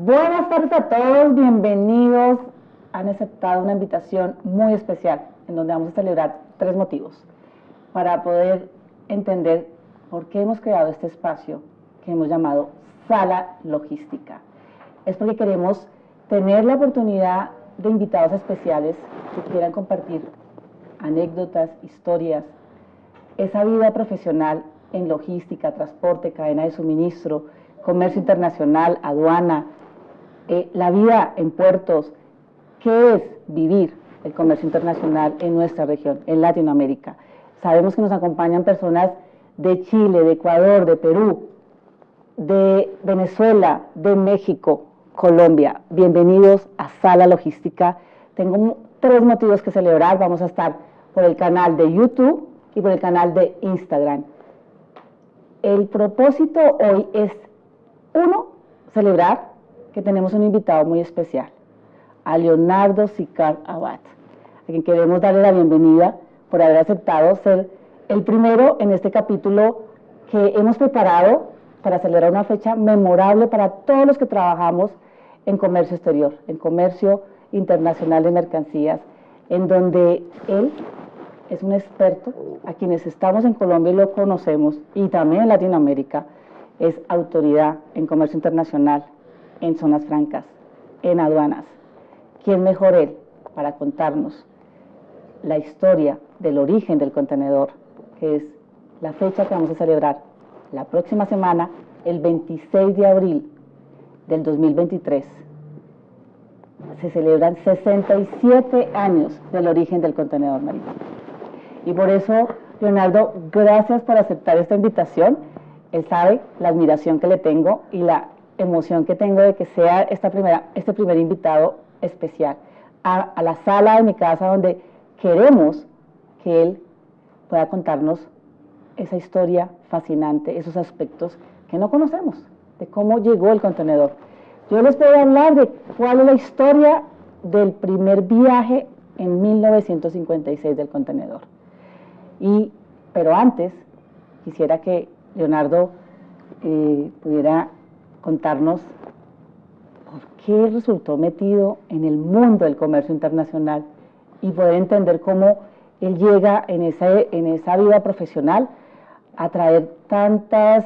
Buenas tardes a todos, bienvenidos. Han aceptado una invitación muy especial en donde vamos a celebrar 3 motivos para poder entender por qué hemos creado este espacio que hemos llamado Sala Logística. Es porque queremos tener la oportunidad de invitados especiales que quieran compartir anécdotas, historias, esa vida profesional en logística, transporte, cadena de suministro, comercio internacional, aduana, la vida en puertos, qué es vivir el comercio internacional en nuestra región, en Latinoamérica. Sabemos que nos acompañan personas de Chile, de Ecuador, de Perú, de Venezuela, de México, Colombia. Bienvenidos a Sala Logística. Tengo 3 motivos que celebrar. Vamos a estar por el canal de YouTube y por el canal de Instagram. El propósito hoy es, 1, celebrar que tenemos un invitado muy especial, a Leonardo Sicart Abad, a quien queremos darle la bienvenida por haber aceptado ser el primero en este capítulo que hemos preparado para celebrar una fecha memorable para todos los que trabajamos en comercio exterior, en comercio internacional de mercancías, en donde él es un experto, a quienes estamos en Colombia y lo conocemos, y también en Latinoamérica, es autoridad en comercio internacional, en zonas francas, en aduanas. ¿Quién mejor él para contarnos la historia del origen del contenedor, que es la fecha que vamos a celebrar la próxima semana, el 26 de abril del 2023? Se celebran 67 años del origen del contenedor marítimo. Y por eso, Leonardo, gracias por aceptar esta invitación. Él sabe la admiración que le tengo y la emoción que tengo de que sea este primer invitado especial a la sala de mi casa, donde queremos que él pueda contarnos esa historia fascinante, esos aspectos que no conocemos, de cómo llegó el contenedor. Yo les voy a hablar de cuál es la historia del primer viaje en 1956 del contenedor. Pero antes, quisiera que Leonardo pudiera contarnos por qué resultó metido en el mundo del comercio internacional y poder entender cómo él llega en esa vida profesional a traer tantas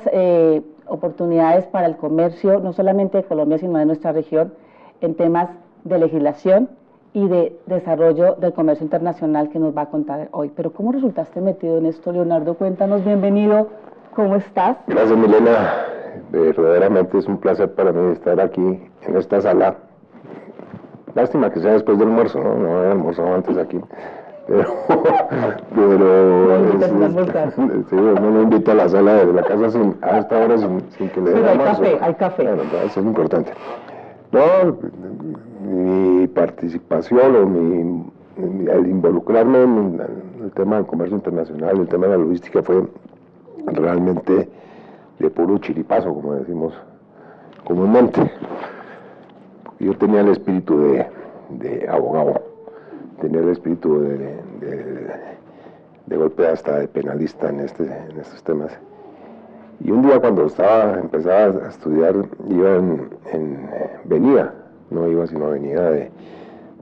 oportunidades para el comercio, no solamente de Colombia, sino de nuestra región, en temas de legislación y de desarrollo del comercio internacional, que nos va a contar hoy. Pero ¿cómo resultaste metido en esto, Leonardo? Cuéntanos, bienvenido, ¿cómo estás? Gracias, Milena. Verdaderamente es un placer para mí estar aquí en esta sala. Lástima que sea después del almuerzo, ¿no? No he almorzado antes aquí. Pero sí, uno lo invita a la sala de la casa a esta hora sin que le den almuerzo. Hay café. Bueno, eso es importante. No, mi participación o al involucrarme en el tema del comercio internacional, el tema de la logística, fue realmente de puro chiripazo, como decimos comúnmente. Yo tenía el espíritu de abogado, tenía el espíritu de golpe hasta de penalista en estos temas. Y un día cuando empezaba a estudiar, venía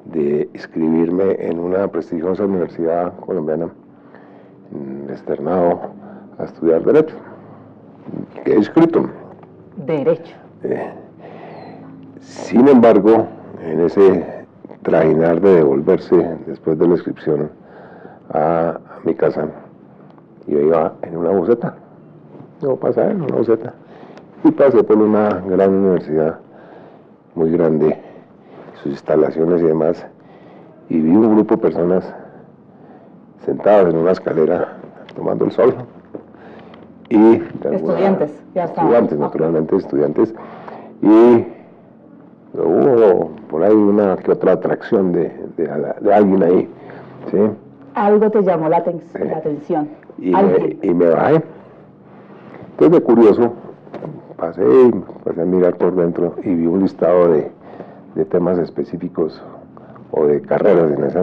de inscribirme en una prestigiosa universidad colombiana, en Externado, a estudiar Derecho. Quedé inscrito. Derecho. Sin embargo, en ese trajinar de devolverse después de la inscripción a mi casa, yo iba en una buseta. No pasaba en una buseta. Y pasé por una gran universidad, muy grande, sus instalaciones y demás, y vi un grupo de personas sentadas en una escalera tomando el sol. Y estudiantes, ya está. Estudiantes, naturalmente, estudiantes. Y hubo por ahí una que otra atracción de alguien ahí, ¿sí? Algo te llamó la atención. Y me bajé. Entonces, de curioso, pasé a mirar por dentro y vi un listado de temas específicos o de carreras en esa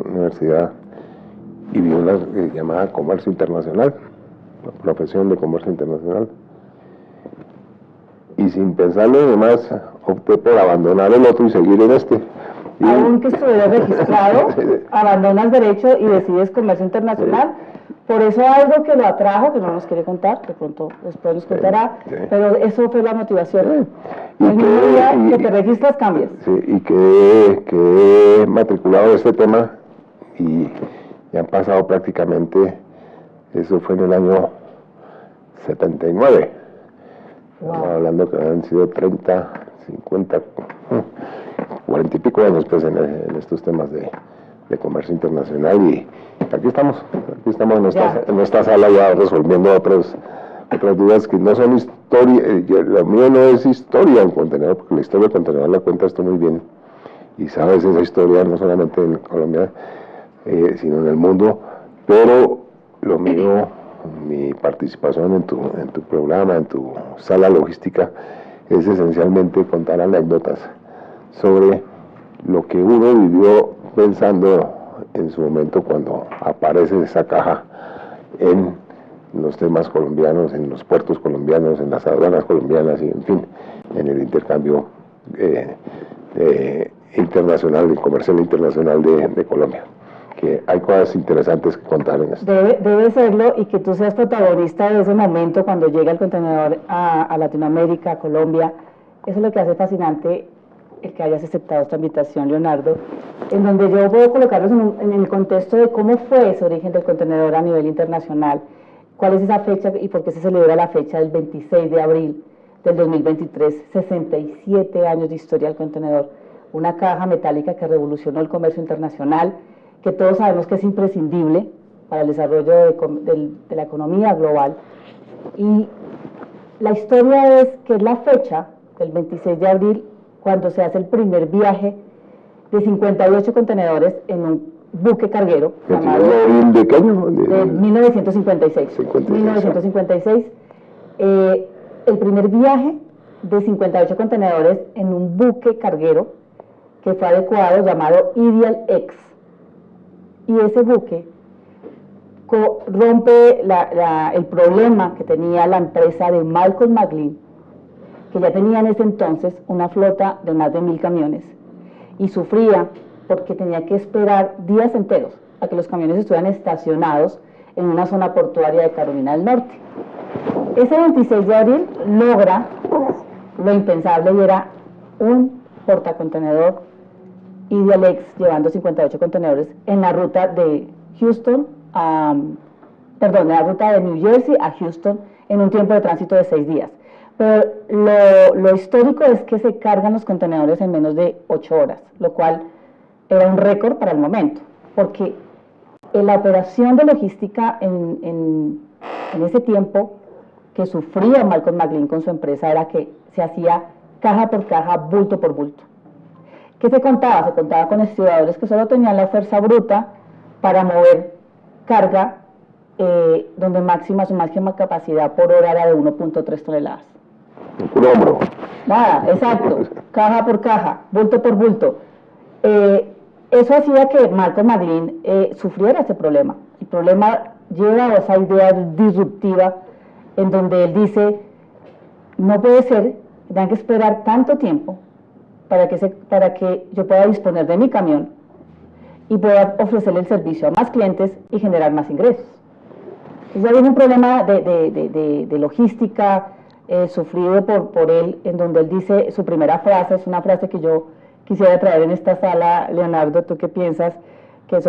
universidad, y vi una llamada Comercio Internacional, la profesión de Comercio Internacional. y sin pensarlo en demás, opté por abandonar el otro y seguir en este. Y, aunque estuviera registrado, abandonas derecho y decides comercio internacional. Por eso algo que lo atrajo, que no nos quiere contar, de pronto después nos contará, pero eso fue la motivación. Y el mismo día que te registras, cambias. Sí, y quedé matriculado en este tema y ya han pasado prácticamente, eso fue en el año 79. Wow. Estamos hablando que han sido 30, 50, 40 y pico años pues, en estos temas de comercio internacional, y aquí estamos en esta sala ya resolviendo otras dudas que no son historia. Lo mío no es historia en contenedor, porque la historia del contenedor la cuenta esto muy bien, y sabes esa historia no solamente en Colombia, sino en el mundo, pero lo mío, mi participación en tu programa, en tu sala logística, es esencialmente contar anécdotas sobre lo que uno vivió pensando en su momento cuando aparece esa caja en los temas colombianos, en los puertos colombianos, en las aduanas colombianas y en fin, en el intercambio internacional, el comercial internacional de Colombia. Que hay cosas interesantes que contar en esto. Debe serlo, y que tú seas protagonista de ese momento cuando llega el contenedor a Latinoamérica, a Colombia. Eso es lo que hace fascinante el que hayas aceptado esta invitación, Leonardo, en donde yo puedo colocarlos en el contexto de cómo fue ese origen del contenedor a nivel internacional, cuál es esa fecha y por qué se celebra la fecha del 26 de abril del 2023, 67 años de historia del contenedor, una caja metálica que revolucionó el comercio internacional, que todos sabemos que es imprescindible para el desarrollo de la economía global. Y la historia es que es la fecha del 26 de abril cuando se hace el primer viaje de 58 contenedores en un buque carguero llamado... ¿De qué año? De 1956. 1956. El primer viaje de 58 contenedores en un buque carguero que fue adecuado, llamado Ideal X. Y ese buque rompe el problema que tenía la empresa de Malcolm McLean, que ya tenía en ese entonces una flota de más de 1000 camiones, y sufría porque tenía que esperar días enteros a que los camiones estuvieran estacionados en una zona portuaria de Carolina del Norte. Ese 26 de abril logra lo impensable, y era un portacontenedor Ideal X llevando 58 contenedores en la ruta de en la ruta de New Jersey a Houston en un tiempo de tránsito de 6 días. Pero lo histórico es que se cargan los contenedores en menos de 8 horas, lo cual era un récord para el momento, porque la operación de logística en ese tiempo que sufría Malcolm McLean con su empresa era que se hacía caja por caja, bulto por bulto. ¿Qué se contaba? Se contaba con estibadores que solo tenían la fuerza bruta para mover carga, donde su máxima capacidad por hora era de 1.3 toneladas. Un hombro. Nada, exacto, caja por caja, bulto por bulto. Eso hacía que Malcolm McLean sufriera ese problema. El problema lleva a esa idea disruptiva en donde él dice, no puede ser que tengan que esperar tanto tiempo para que yo pueda disponer de mi camión y pueda ofrecerle el servicio a más clientes y generar más ingresos. Entonces ya viene un problema de logística sufrido por él, en donde él dice, su primera frase, es una frase que yo quisiera traer en esta sala. Leonardo, ¿tú qué piensas? Que es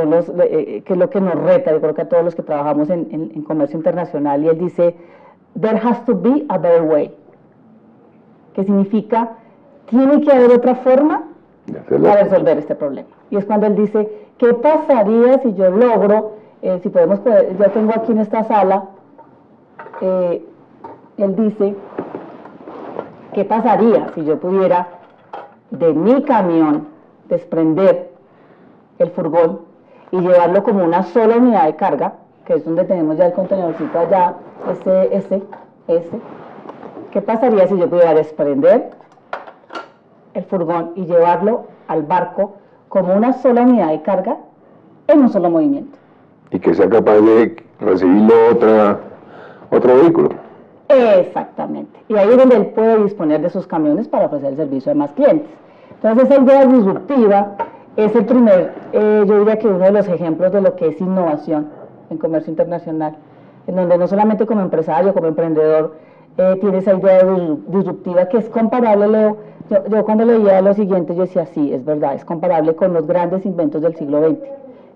lo que nos reta, yo creo que a todos los que trabajamos en comercio internacional, y él dice, there has to be a better way, que significa, tiene que haber otra forma para resolver este problema. Y es cuando él dice, ¿qué pasaría si yo logro, yo tengo aquí en esta sala, él dice, ¿qué pasaría si yo pudiera de mi camión desprender el furgón y llevarlo como una sola unidad de carga, que es donde tenemos ya el contenedorcito allá, ese? ¿Qué pasaría si yo pudiera desprender el furgón y llevarlo al barco como una sola unidad de carga en un solo movimiento? Y que sea capaz de recibirlo otro vehículo. Exactamente. Y ahí es donde él puede disponer de sus camiones para ofrecer el servicio a más clientes. Entonces, esa idea disruptiva es el primer, yo diría que uno de los ejemplos de lo que es innovación en comercio internacional, en donde no solamente como empresario, como emprendedor, tiene esa idea disruptiva que es comparable, Leo. Yo cuando leía lo siguiente, yo decía, sí, es verdad, es comparable con los grandes inventos del siglo XX,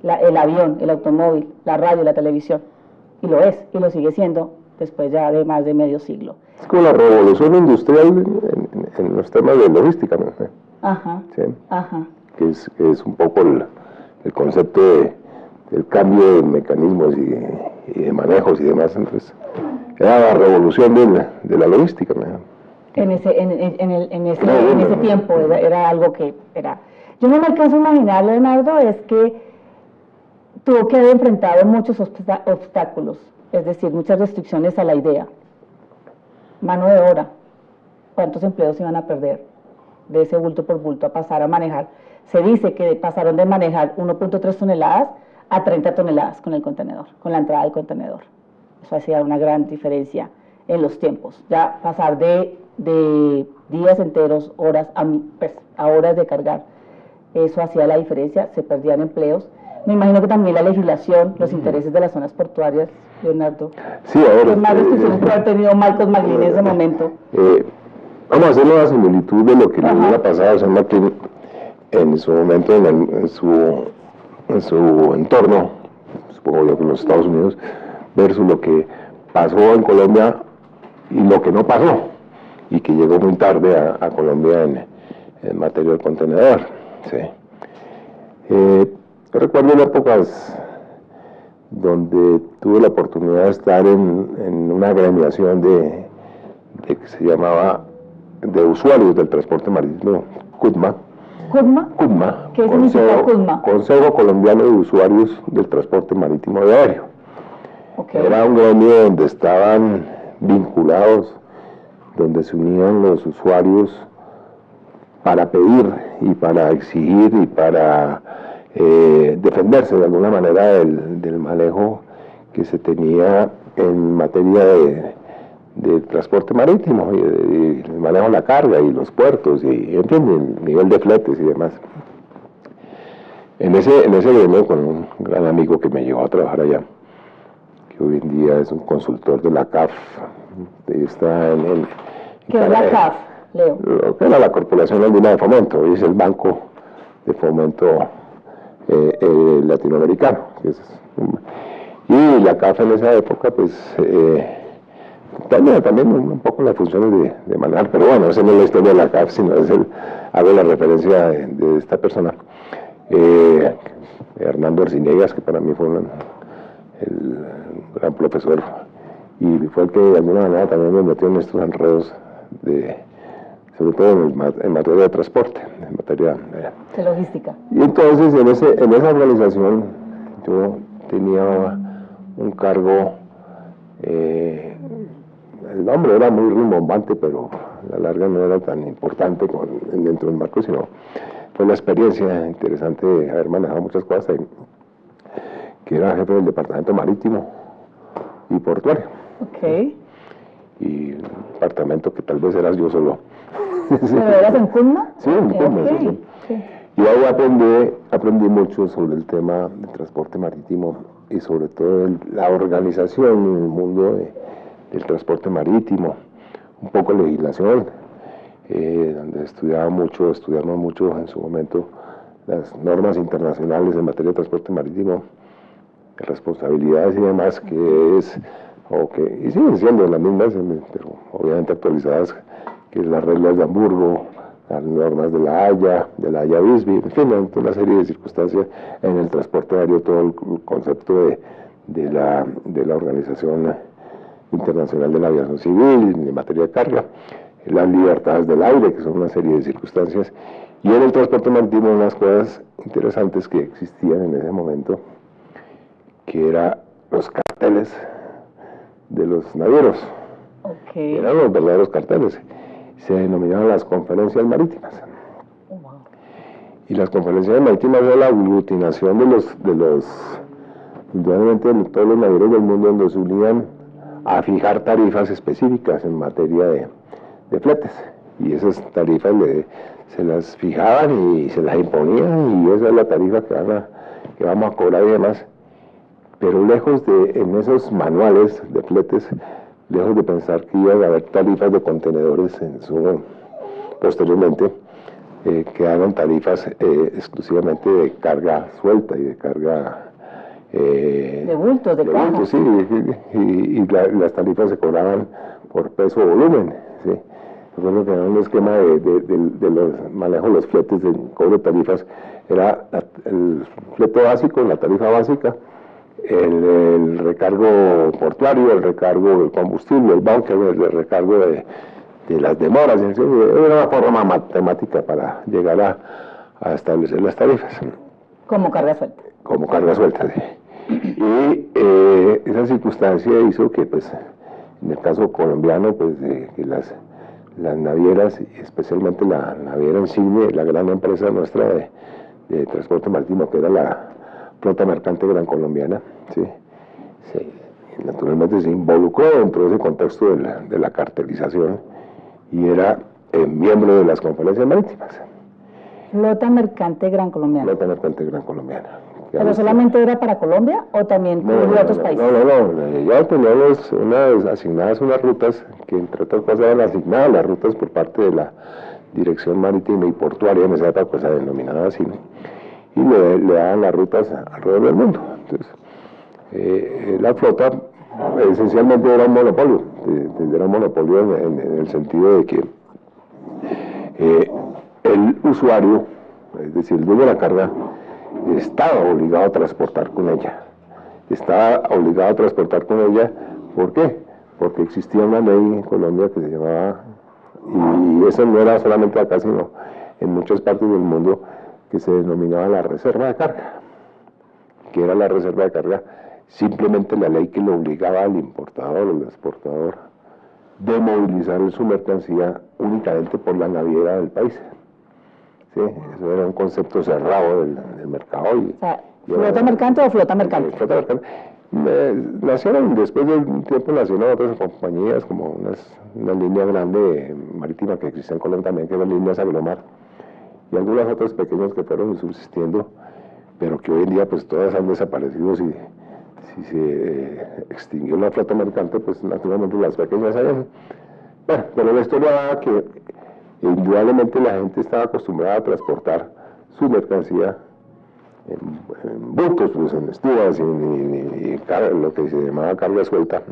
el avión, el automóvil, la radio, la televisión, y lo es, y lo sigue siendo después ya de más de medio siglo. Es como la revolución industrial en los temas de logística, ¿no? Ajá, ¿Sí? ajá. Que es un poco el concepto del cambio de mecanismos y de manejos y demás. Entonces, era la revolución de la logística, ¿no? En ese tiempo era algo que era... Yo no me alcanzo a imaginar, Leonardo, es que tuvo que haber enfrentado muchos obstáculos, es decir, muchas restricciones a la idea. Mano de obra, ¿cuántos empleos iban a perder de ese bulto por bulto a pasar a manejar? Se dice que pasaron de manejar 1.3 toneladas a 30 toneladas con el contenedor, con la entrada del contenedor. Eso hacía una gran diferencia en los tiempos. Ya pasar de días enteros, horas, a horas de cargar, eso hacía la diferencia, se perdían empleos. Me imagino que también la legislación, los intereses de las zonas portuarias, Leonardo. Sí, ahora. ¿Qué más restricciones puede haber tenido Marcos Maglín en ese momento? Vamos a hacer una similitud de lo que le hubiera pasado a San Martín en su momento, en su entorno, supongo yo que en los Estados Unidos, versus lo que pasó en Colombia y lo que no pasó, y que llegó muy tarde a Colombia en materia del contenedor. Sí. Yo recuerdo en épocas donde tuve la oportunidad de estar en una agremiación que se llamaba de usuarios del transporte marítimo, CUTMA. ¿CUTMA? CUTMA. ¿Qué significa CUTMA? Consejo Colombiano de Usuarios del Transporte Marítimo y Aéreo. Okay. Era un gremio donde estaban vinculados, donde se unían los usuarios para pedir y para exigir y para defenderse de alguna manera del manejo que se tenía en materia de transporte marítimo y el manejo de la carga y los puertos y en fin, el nivel de fletes y demás. En ese gremio, con un gran amigo que me llevó a trabajar allá, que hoy en día es un consultor de la CAF, está ¿Qué es la CAF, Leo? Lo que era la Corporación Andina de Fomento, hoy es el Banco de Fomento Latinoamericano. Y la CAF en esa época, pues, también un poco las funciones de manejar, pero bueno, esa no es la historia de la CAF, sino hago la referencia de esta persona, Hernando Arciniegas, que para mí fue el gran profesor, y fue el que de alguna manera también me metió en estos enredos sobre todo en materia de transporte, en materia de logística. Y entonces en esa organización yo tenía un cargo, el nombre era muy rimbombante, pero a la larga no era tan importante dentro del marco, sino fue una experiencia interesante de haber manejado muchas cosas, que era jefe del departamento marítimo y portuario. Okay. Y un departamento que tal vez eras yo solo. ¿Pero eras en CUTMA? Sí, en CUTMA, okay. Sí. Okay. Y ahí aprendí mucho sobre el tema del transporte marítimo y sobre todo la organización en el mundo del transporte marítimo, un poco de legislación, donde estudiamos mucho en su momento las normas internacionales en materia de transporte marítimo, responsabilidades y demás, y siguen siendo las mismas, pero obviamente actualizadas, que es las reglas de Hamburgo, las normas de la Haya Visby, en fin, una serie de circunstancias en el transporte aéreo, todo el concepto de la Organización Internacional de la Aviación Civil en materia de carga, las libertades del aire, que son una serie de circunstancias, y en el transporte marítimo unas cosas interesantes que existían en ese momento, que eran los carteles de los navieros. Okay. Eran los verdaderos carteles. Se denominaban las conferencias marítimas. Oh, wow. Y las conferencias marítimas eran la aglutinación indudablemente de todos los navieros del mundo, donde se unían a fijar tarifas específicas en materia de fletes. Y esas tarifas se las fijaban y se las imponían, y esa es la tarifa que vamos a cobrar y demás. Pero lejos en esos manuales de fletes, lejos de pensar que iba a haber tarifas de contenedores posteriormente, quedaron tarifas exclusivamente de carga suelta y de carga... de bultos, de cajas. Sí, y las tarifas se cobraban por peso o volumen, ¿sí? Recuerdo que era un esquema de los manejos de los fletes de cobro de tarifas, era el flete básico, la tarifa básica, el recargo portuario, el recargo del combustible, el bunker, el recargo de las demoras. Era una forma matemática para llegar a establecer las tarifas. Como carga suelta. Como carga suelta, sí. Y esa circunstancia hizo que, pues, en el caso colombiano, pues, que las navieras, especialmente la naviera Insigne, la gran empresa nuestra de transporte marítimo, que era la Flota Mercante Gran Colombiana, ¿sí? Naturalmente se involucró dentro de ese contexto de la cartelización y era miembro de las conferencias marítimas. Flota Mercante Gran Colombiana. Flota Mercante Gran Colombiana. ¿Pero solamente era para Colombia o también cubrió otros países? No, ya teníamos asignadas unas rutas que, entre otras cosas, eran asignadas las rutas por parte de la Dirección Marítima y Portuaria, en esa época se denominaba así, ¿no? Y le daban las rutas alrededor del mundo. Entonces, la flota esencialmente era un monopolio, en el sentido de que el usuario, es decir, el dueño de la carga, estaba obligado a transportar con ella. ¿Por qué? Porque existía una ley en Colombia que se llamaba, y eso no era solamente acá, sino en muchas partes del mundo, que se denominaba la reserva de carga. ¿Qué era la reserva de carga? Simplemente la ley que le obligaba al importador o al exportador de movilizar su mercancía únicamente por la naviera del país. ¿Sí? Eso era un concepto cerrado del mercado. O sea, ¿flota mercante o flota mercante? Flota mercante. Nacieron, después de un tiempo nacieron otras compañías, como una línea grande marítima que existe en Colombia también, que es la línea Sagromar, y algunas otras pequeñas que fueron subsistiendo, pero que hoy en día pues todas han desaparecido. Si se extinguió la flota mercante, pues naturalmente las pequeñas hayan. Bueno, pero la historia va que indudablemente la gente estaba acostumbrada a transportar su mercancía en bultos, pues en estúas y lo que se llamaba carga suelta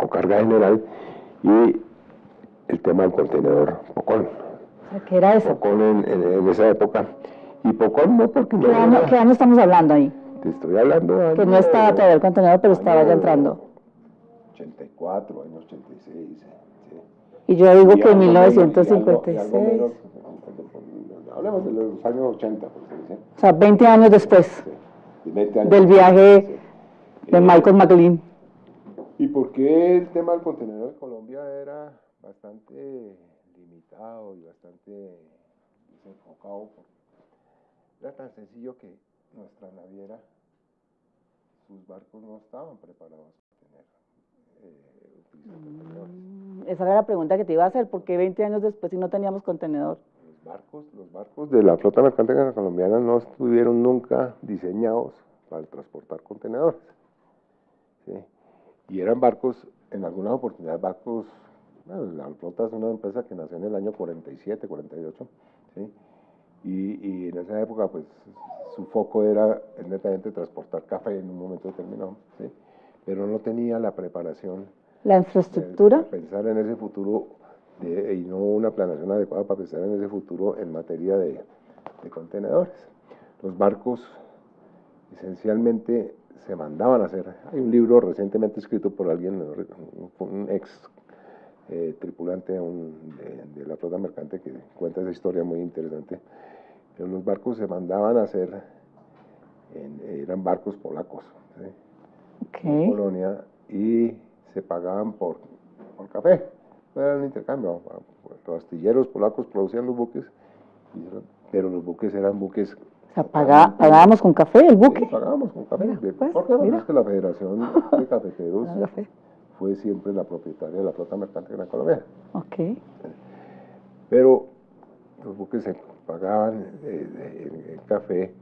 o carga general, y el tema del contenedor Pocón. ¿Qué era eso? Pocón en esa época. Y Pocón no porque... ¿Qué año estamos hablando ahí? Te estoy hablando de... Que no estaba todavía el contenedor, pero estaba ya entrando. 84, año 86. ¿sí? Y yo digo que en 1956. Hablemos de los años 80, por decir, ¿sí? O sea, 20 años después. Sí, 20 años del viaje de Michael McLean. ¿Y por qué el tema del contenedor en Colombia era bastante limitado y bastante desenfocado? Era tan sencillo que nuestra naviera, sus barcos no estaban preparados para utilizar contenedores. Esa era la pregunta que te iba a hacer, ¿por qué 20 años después si no teníamos contenedor? Los barcos de la flota mercante colombiana no estuvieron nunca diseñados para transportar contenedores, ¿sí? Y eran barcos, en algunas oportunidades bueno, la flota es una empresa que nació en el año 47, 48, ¿sí? Y en esa época, pues, su foco era netamente transportar café en un momento determinado, ¿sí? Pero no tenía la preparación. ¿La infraestructura? Para pensar en ese futuro, y no una planeación adecuada para pensar en ese futuro en materia de contenedores. Los barcos esencialmente se mandaban a hacer. Hay un libro recientemente escrito por alguien, un ex tripulante de la flota mercante, que cuenta esa historia muy interesante. Pero los barcos se mandaban a hacer, eran barcos polacos, ¿sí? Okay. En Polonia, y se pagaban por café. Era un intercambio. Los astilleros polacos producían los buques, pero los buques eran buques... O sea, ¿pagábamos con café el buque? Sí, pagábamos con café. Mira, pues, ¿Por qué? mira. Es que la Federación de Cafeteros fue siempre la propietaria de la flota mercante Gran Colombiana. Ok. Pero los buques se pagaban en café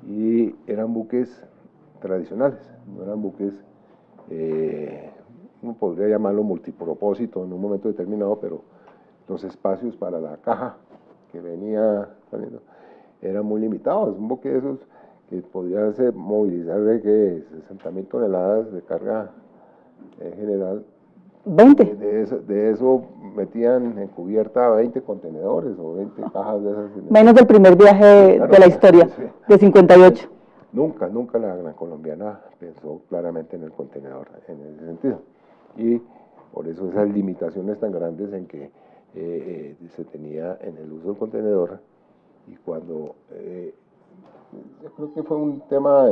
y eran buques tradicionales, no eran buques, uno podría llamarlo multipropósito en un momento determinado, pero los espacios para la caja que venía saliendo eran muy limitados. Un buque de esos que podía movilizar de que 60.000 toneladas de carga general. 20. De eso metían en cubierta 20 contenedores o 20 cajas de esas. Menos del primer viaje Claro, de la historia, sí. de 58. Nunca la Gran Colombiana pensó claramente en el contenedor en ese sentido. Y por eso esas limitaciones tan grandes en que se tenía en el uso del contenedor. Y cuando yo creo que fue un tema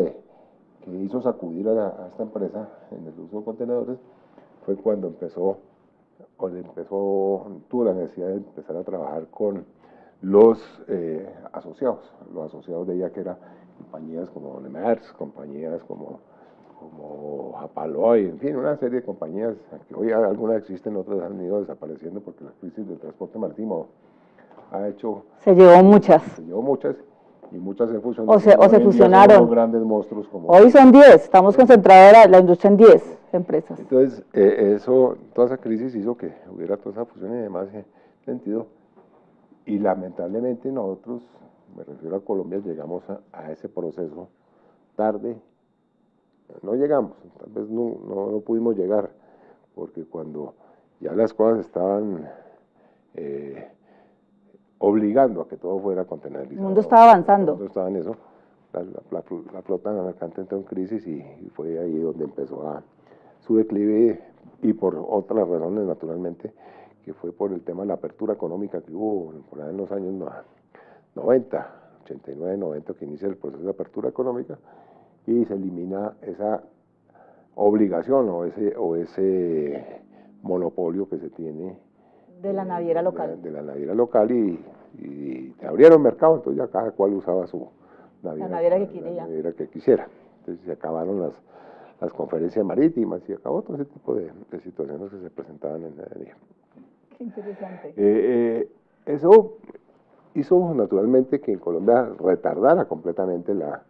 que hizo sacudir a esta empresa en el uso de contenedores, fue cuando tuvo la necesidad de empezar a trabajar con los asociados de ella, que eran compañías como Nemers, compañías como Hapag-Lloyd, en fin, una serie de compañías que hoy algunas existen, otras han ido desapareciendo porque la crisis del transporte marítimo ha hecho... Se llevó muchas. Y muchas se fusionaron. O se fusionaron. Son grandes monstruos como... Hoy son 10, estamos concentrados la industria en 10 empresas. Entonces, toda esa crisis hizo que hubiera toda esa fusión y demás sentido. Y lamentablemente nosotros, me refiero a Colombia, llegamos a ese proceso tarde. No llegamos, tal vez no pudimos llegar, porque cuando ya las cosas estaban obligando a que todo fuera contenerizado. El mundo estaba avanzando. El mundo estaba en eso. La flota mercante entró en crisis y fue ahí donde empezó su declive, y por otras razones, naturalmente, que fue por el tema de la apertura económica que hubo por ahí en los años 90, 89, 90, que inicia el proceso de apertura económica y se elimina esa obligación o ese monopolio que se tiene de la naviera local. De la naviera local y abrieron mercado, entonces ya cada cual usaba su naviera, la naviera que quería. La naviera que quisiera. Entonces se acabaron las conferencias marítimas y acabó todo ese tipo de situaciones que se presentaban en la naviera. Qué interesante. Eso hizo naturalmente que en Colombia retardara completamente la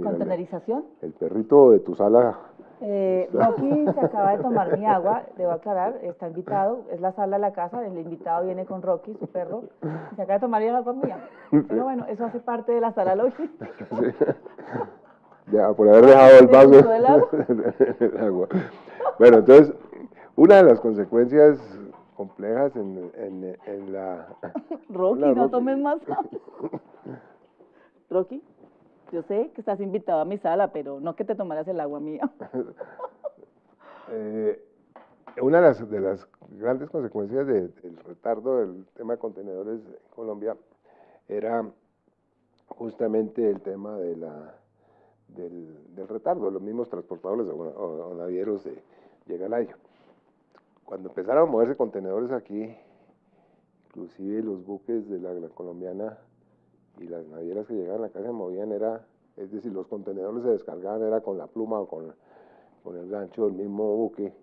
¿Contenerización? El perrito de tu sala. Rocky se acaba de tomar mi agua, debo aclarar, está invitado, es la sala de la casa, el invitado viene con Rocky, su perro, y se acaba de tomar el agua mía. Pero bueno, eso hace parte de la sala logística. Sí. Ya, por haber dejado el vaso. El agua. Bueno, entonces, una de las consecuencias complejas en la... Rocky, no tomes más agua. Rocky, yo sé que estás invitado a mi sala, pero no que te tomaras el agua mía. Una de las grandes consecuencias del retardo del tema de contenedores en Colombia era justamente el tema del retardo. Los mismos transportadores o navieros llegan a ello. Cuando empezaron a moverse contenedores aquí, inclusive los buques de la Gran Colombiana y las navieras que llegaban acá se movían, es decir, los contenedores se descargaban era con la pluma o con el gancho del mismo buque,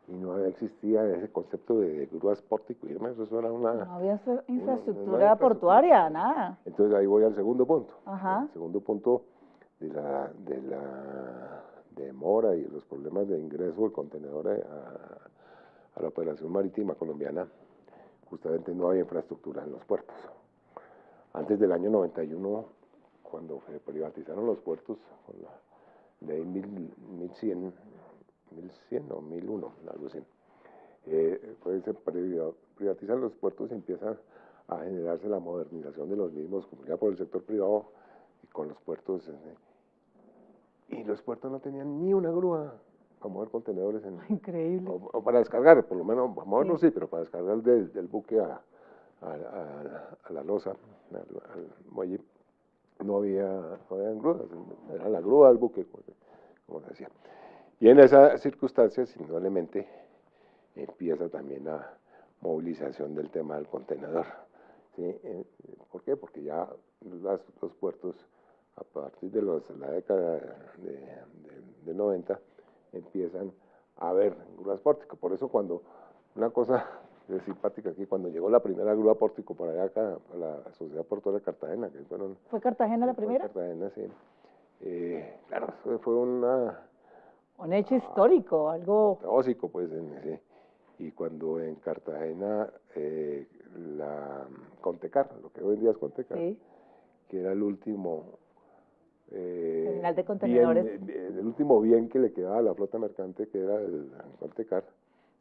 y no existía ese concepto de grúas pórtico y demás. Eso era no había infraestructura portuaria, nada. Entonces ahí voy al segundo punto. Ajá. El segundo punto de la demora y los problemas de ingreso del contenedor a la operación marítima colombiana, justamente no había infraestructura en los puertos. Antes del año 91, cuando se privatizaron los puertos, con la ley 1100 o 1001, algo así, pues se privatizan los puertos y empieza a generarse la modernización de los mismos, como ya por el sector privado y con los puertos. Y los puertos no tenían ni una grúa para mover contenedores. Increíble. O para descargar, por lo menos, para moverlos sí, pero para descargar del buque a la losa, al muelle, no habían grúas, era la grúa del buque, como se decía. Y en esas circunstancias, indudablemente, empieza también la movilización del tema del contenedor. ¿Sí? ¿Por qué? Porque ya los puertos, a partir de la década de 90, empiezan a ver grúas pórtico. Por eso cuando, una cosa es simpática aquí, cuando llegó la primera grúa pórtico por allá acá, a la Sociedad Portuaria de Cartagena, que fueron... ¿Fue Cartagena la fue primera? Cartagena, sí. Claro, fue una... Un hecho histórico, algo... apoteósico, pues, sí. Y cuando en Cartagena, la Contecar, lo que hoy en día es Contecar, Sí, que era el último... terminal de contenedores. el último bien que le quedaba a la flota mercante, que era el Contecar,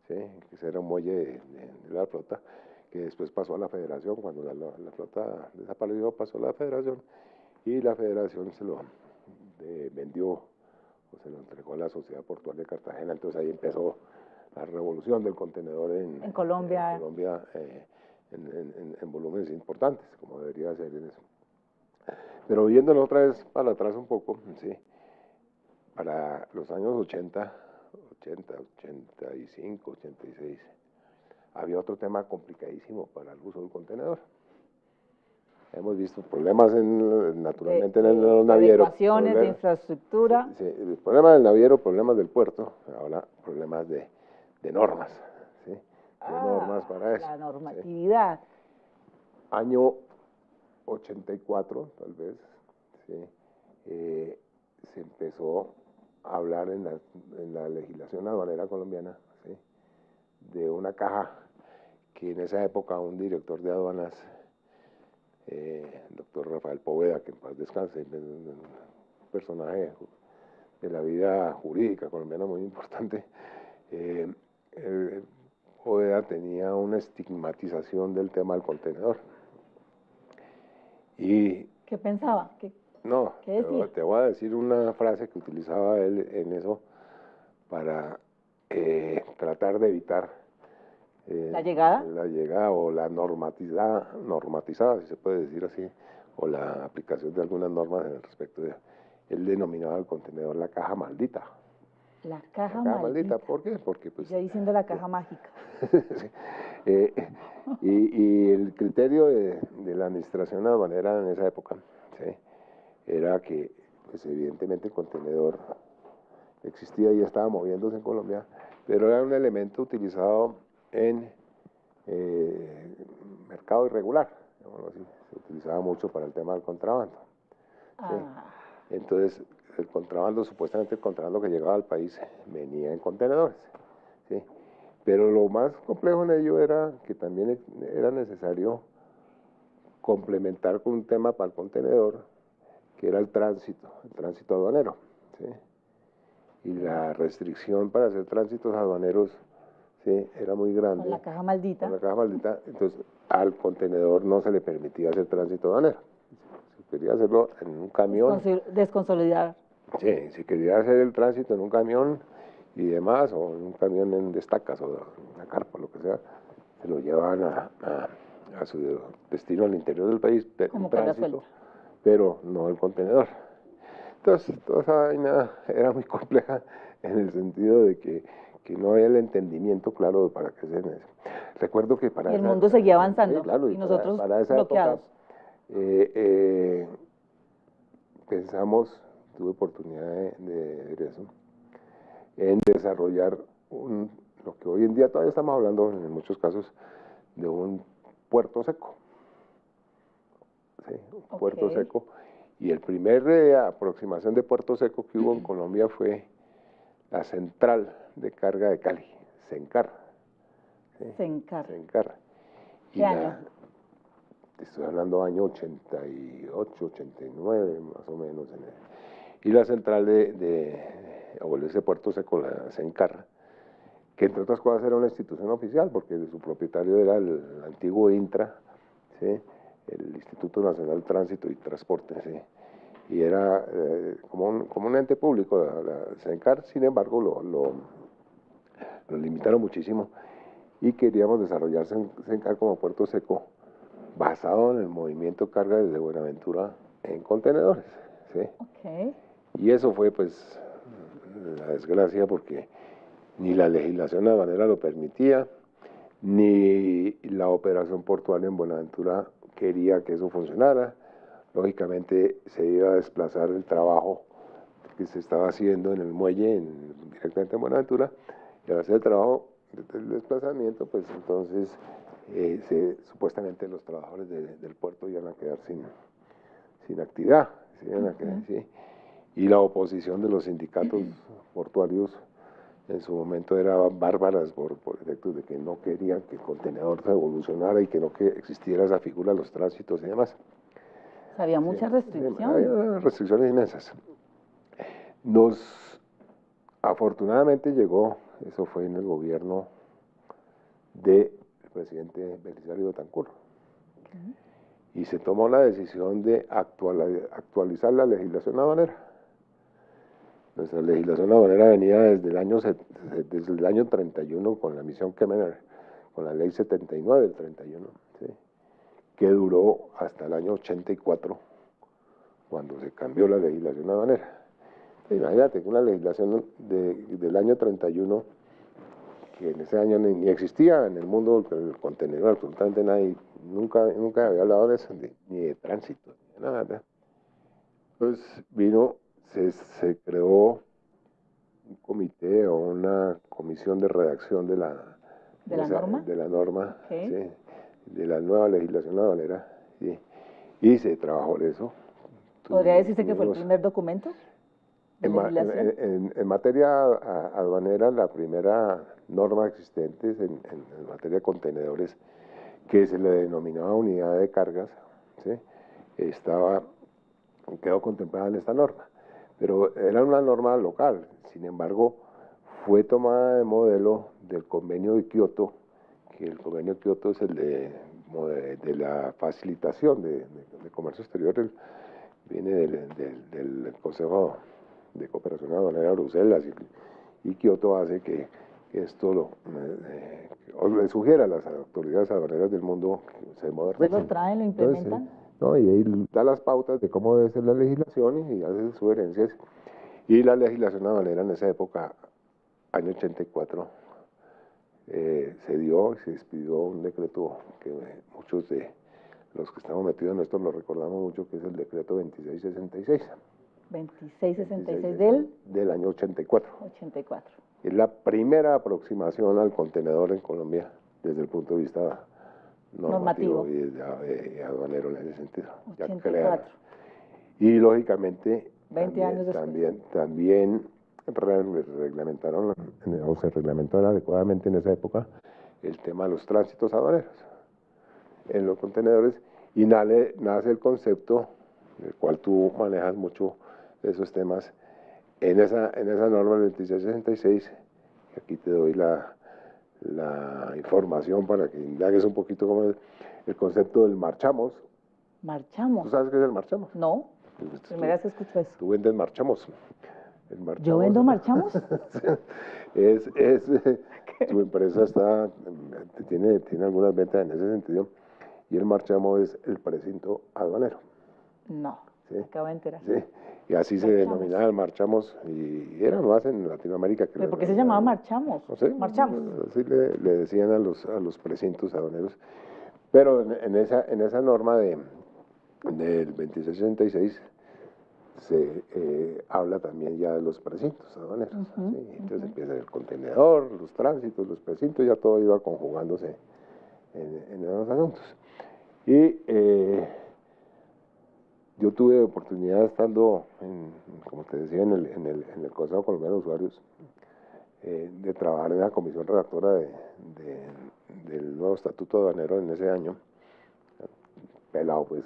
¿sí? Que ese era un muelle de la flota, que después pasó a la Federación. Cuando la flota desapareció, pasó a la Federación, y la Federación se lo vendió, o se lo entregó a la Sociedad Portuaria de Cartagena. Entonces ahí empezó la revolución del contenedor En Colombia. en Colombia, en volúmenes importantes, como debería ser en eso. Pero viéndolo otra vez para atrás un poco, sí, para los años 80, 85, 86, había otro tema complicadísimo para el uso del contenedor. Hemos visto problemas naturalmente en el naviero. De adecuaciones, de infraestructura. Sí, problemas del naviero, problemas del puerto, ahora problemas de normas, ¿sí? De normas para eso. La normatividad. ¿Sí? Año 84, tal vez, ¿sí? Se empezó a hablar en la legislación aduanera colombiana, ¿sí? De una caja que en esa época un director de aduanas, el doctor Rafael Poveda, que en paz descanse, un personaje de la vida jurídica colombiana muy importante, Poveda tenía una estigmatización del tema del contenedor. Y ¿qué pensaba? no, ¿qué decía? te voy a decir una frase que utilizaba él en eso para tratar de evitar ¿La llegada? la llegada o la normatizada, si se puede decir así, o la aplicación de algunas normas en el respecto de... Él denominaba el contenedor la caja maldita. La caja maldita, ¿por qué? Porque pues... Ya diciendo la caja mágica. Sí. Y el criterio de la administración aduanera en esa época, ¿sí? Era que, pues evidentemente el contenedor existía y estaba moviéndose en Colombia, pero era un elemento utilizado en mercado irregular, así. Se utilizaba mucho para el tema del contrabando. ¿Sí? Entonces, el contrabando, supuestamente el contrabando que llegaba al país venía en contenedores, ¿sí? Pero lo más complejo en ello era que también era necesario complementar con un tema para el contenedor, que era el tránsito aduanero, ¿sí? Y la restricción para hacer tránsitos aduaneros, ¿sí? Era muy grande. Con la caja maldita. Con la caja maldita, entonces al contenedor no se le permitía hacer tránsito aduanero. Si quería hacerlo en un camión. Desconsolidar. Sí, si quería hacer el tránsito en un camión y demás, o en un camión en destacas, o una carpa, lo que sea, se lo llevaban a su destino al interior del país, como tránsito, pero no el contenedor. Entonces, toda esa vaina era muy compleja en el sentido de que no había el entendimiento claro de para qué se necesita. Recuerdo que para... Y el mundo seguía avanzando, sí, claro, y nosotros para esa bloqueados. Época, pensamos, tuve oportunidad de ver eso, en desarrollar lo que hoy en día todavía estamos hablando en muchos casos de un puerto seco. ¿Sí? Un puerto seco. Y el primer aproximación de puerto seco que hubo en Colombia fue la central de carga de Cali, Cencar. ¿Sí? Cencar. ¿Qué año? Estoy hablando año 88, 89, más o menos. Y la central o ese puerto seco, la Cencar, que entre otras cosas era una institución oficial, porque su propietario era el antiguo INTRA, ¿sí? El Instituto Nacional de Tránsito y Transporte, ¿sí? Y era como un ente público, la Cencar. Sin embargo, lo limitaron muchísimo y queríamos desarrollar Cencar como puerto seco basado en el movimiento de carga desde Buenaventura en contenedores, ¿sí? Y eso fue pues la desgracia, porque ni la legislación aduanera lo permitía, ni la operación portuaria en Buenaventura quería que eso funcionara. Lógicamente se iba a desplazar el trabajo que se estaba haciendo en el muelle, directamente en Buenaventura, Y al hacer el trabajo del desplazamiento, pues entonces supuestamente los trabajadores del puerto iban a quedar sin actividad, ¿sí? Y la oposición de los sindicatos portuarios en su momento era bárbaras por efectos de que no querían que el contenedor se evolucionara y que no que existiera esa figura de los tránsitos y demás. Había muchas restricciones. Había restricciones inmensas. Afortunadamente llegó, eso fue en el gobierno del presidente Belisario Betancur, y se tomó la decisión de actualizar la legislación aduanera. Nuestra legislación aduanera venía desde el año 31 con la misión Kemmerer, con la ley 79 del 31, ¿sí? Que duró hasta el año 84, cuando se cambió la legislación aduanera. Imagínate que una legislación del año 31, que en ese año ni existía en el mundo el contenedor, absolutamente nadie, nunca había hablado de eso, ni de tránsito, ni de nada. Entonces se creó un comité o una comisión de redacción de la norma, Okay. ¿sí? De la nueva legislación aduanera, ¿sí? Y se trabajó en eso. ¿Podría decirse que fue el primer documento de legislación? En materia aduanera, la primera norma existente en materia de contenedores, que se le denominaba unidad de cargas, ¿sí? Quedó contemplada en esta norma, pero era una norma local. Sin embargo, fue tomada de modelo del convenio de Kioto, que el convenio de Kioto es el de la facilitación de comercio exterior, viene del Consejo de Cooperación Aduanera de Bruselas, y Kioto hace que esto le sugiera a las autoridades aduaneras del mundo que se modernicen. ¿Lo traen, lo implementan? Entonces, ¿no? Y ahí da las pautas de cómo debe ser la legislación y hace sugerencias. Y la legislación aduanera en esa época, año 84, se dio y se expidió un decreto que muchos de los que estamos metidos en esto lo recordamos mucho, que es el decreto 2666. 2666 del año 84. 84. Es la primera aproximación al contenedor en Colombia desde el punto de vista normativo. Y aduanero en ese sentido. 84. Y lógicamente 20 años después. También reglamentaron, o se reglamentó adecuadamente en esa época, el tema de los tránsitos aduaneros en los contenedores, y nace el concepto, del cual tú manejas mucho esos temas, en esa norma del 2666, que aquí te doy la información para que indagues un poquito cómo es el concepto del marchamos. ¿Marchamos? ¿Tú sabes qué es el marchamos? No, primera vez que escucho eso. Tú vendes marchamos. ¿Yo vendo marchamos? Tu empresa tiene algunas ventas en ese sentido, y el marchamo es el precinto aduanero. No, ¿sí? Acabo de enterar. Sí, y así se denominaba el marchamos, y era más en Latinoamérica. ¿Pero por qué se llamaba marchamos? No sé, marchamos. Así le decían a los precintos aduaneros. Pero en esa norma del 2666 se habla también ya de los precintos aduaneros. ¿Sí? Entonces empieza el contenedor, los tránsitos, los precintos, ya todo iba conjugándose en esos asuntos. Y yo tuve oportunidad, estando, como te decía, en el Consejo Colombiano de Usuarios, de trabajar en la comisión redactora del nuevo estatuto aduanero en ese año. Pelado, pues.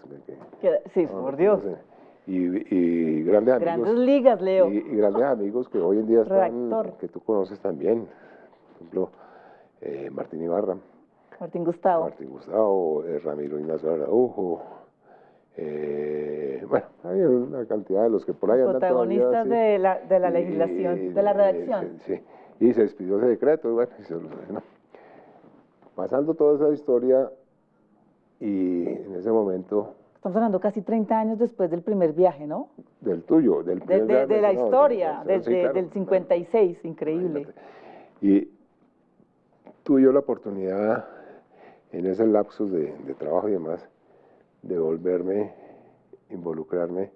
Sí, por Dios. No sé. Y grandes amigos. Grandes ligas, Leo. Y grandes amigos que hoy en día están, que tú conoces también. Por ejemplo, Martín Ibarra. Martín Gustavo. Ramiro Ignacio Araujo. Bueno, hay una cantidad de los que por ahí andan todavía. Protagonistas de la legislación, de la redacción. Sí, y se expidió ese decreto, y bueno, no. Pasando toda esa historia, y en ese momento... Estamos hablando casi 30 años después del primer viaje, ¿no? Del tuyo, del primer viaje. De la historia, del 56, increíble. Imagínate. Y tuve la oportunidad, en ese lapsus de trabajo y demás, de volverme, involucrarme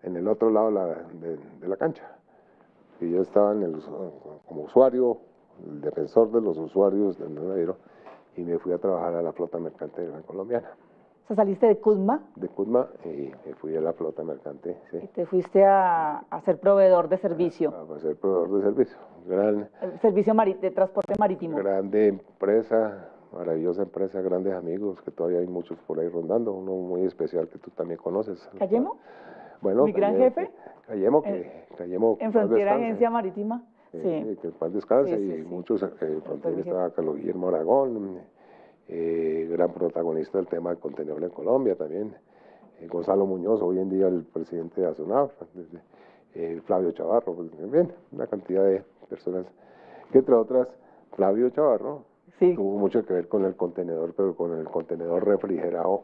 en el otro lado de la cancha. Y yo estaba como usuario, el defensor de los usuarios del naviero, y me fui a trabajar a la flota mercante de Gran Colombiana. O sea, saliste de Cudma De Cudma y me fui a la flota mercante, sí. y te fuiste a ser proveedor de servicio. A ser proveedor de servicio. El servicio de transporte marítimo. Grande empresa, maravillosa empresa, grandes amigos, que todavía hay muchos por ahí rondando, uno muy especial que tú también conoces. ¿Cayemo? Bueno, ¿Mi gran jefe? Cayemo, en Frontera Agencia Marítima. Sí. Que en paz descanse, Sí, sí, y sí. muchos, Frontera estaba Carlos Guillermo Aragón, gran protagonista del tema del contenedor en Colombia también, Gonzalo Muñoz, hoy en día el presidente de ASONAF, Flavio Chavarro, pues, bien, una cantidad de personas, que entre otras, Flavio Chavarro Sí. tuvo mucho que ver con el contenedor, pero con el contenedor refrigerado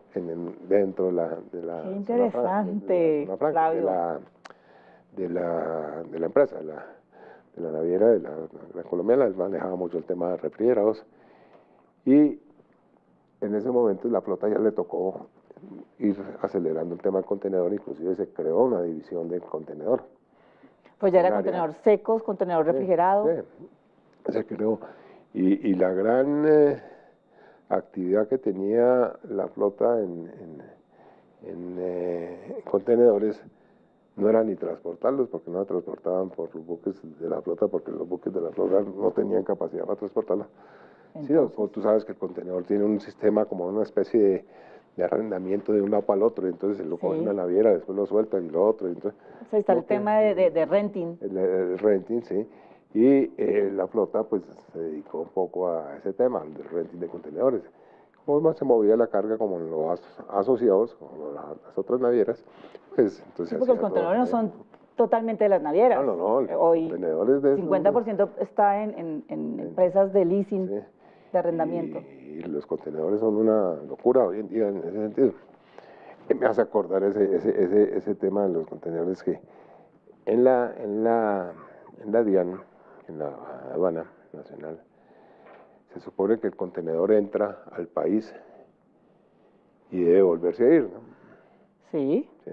dentro de la Qué interesante, Flavio. de la empresa, de la naviera, de la colombiana. Él manejaba mucho el tema de refrigerados, y en ese momento la flota ya le tocó ir acelerando el tema del contenedor, inclusive se creó una división del contenedor. Pues ya era contenedor secos, contenedor refrigerado. Sí, se creó. Y la gran actividad que tenía la flota en contenedores no era ni transportarlos, porque no la transportaban por los buques de la flota, porque los buques de la flota no tenían capacidad para transportarla. Sí, tú sabes que el contenedor tiene un sistema como una especie de arrendamiento de un lado para el otro, y entonces lo cogen a la naviera, después lo sueltan y lo otro. Entonces, o está el tema de renting. El renting, sí. Y la flota pues se dedicó un poco a ese tema, al renting de contenedores. Como más se movía la carga como en los asociados, como las otras navieras, pues entonces... Sí, porque los contenedores no son totalmente de las navieras. No, hoy contenedores de 50% está en empresas de leasing, sí, de arrendamiento. Y los contenedores son una locura hoy en día en ese sentido. Y me hace acordar ese tema de los contenedores, que en la DIAN, en la aduana nacional, se supone que el contenedor entra al país y debe volverse a ir, ¿no? Sí. Sí.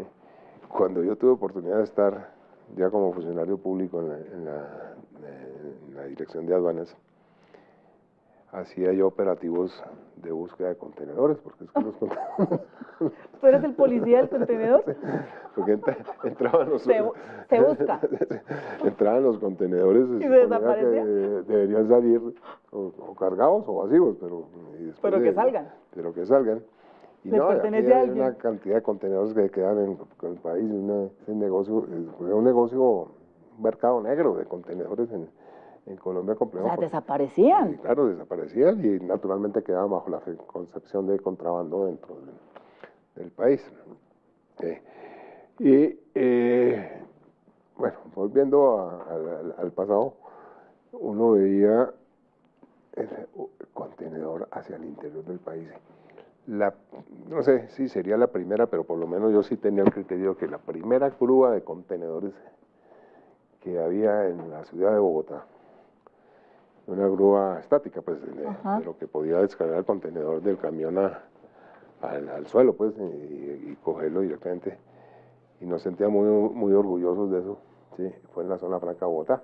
Cuando yo tuve oportunidad de estar ya como funcionario público en la dirección de aduanas, hacía yo operativos de búsqueda de contenedores, porque es que los contenedores... ¿Tú eres el policía del contenedor? Porque entraban los... Se busca. Entraban los contenedores y se desaparecían. Que deberían salir o cargados o vacíos, pero que salgan. Pero que salgan. Y ¿le pertenece a alguien? Hay una cantidad de contenedores que quedan en el país. Ese negocio fue un negocio, un mercado negro de contenedores en Colombia complejo. O sea, desaparecían. Sí, claro, desaparecían, y naturalmente quedaban bajo la concepción de contrabando dentro del país. Bueno, volviendo al pasado, uno veía el contenedor hacia el interior del país. No sé si sería la primera, pero por lo menos yo sí tenía el criterio que la primera grúa de contenedores que había en la ciudad de Bogotá, una grúa estática, pues, de lo que podía descargar el contenedor del camión al suelo, pues, y cogerlo directamente. Y nos sentíamos muy orgullosos de eso. Sí, fue en la zona franca de Bogotá.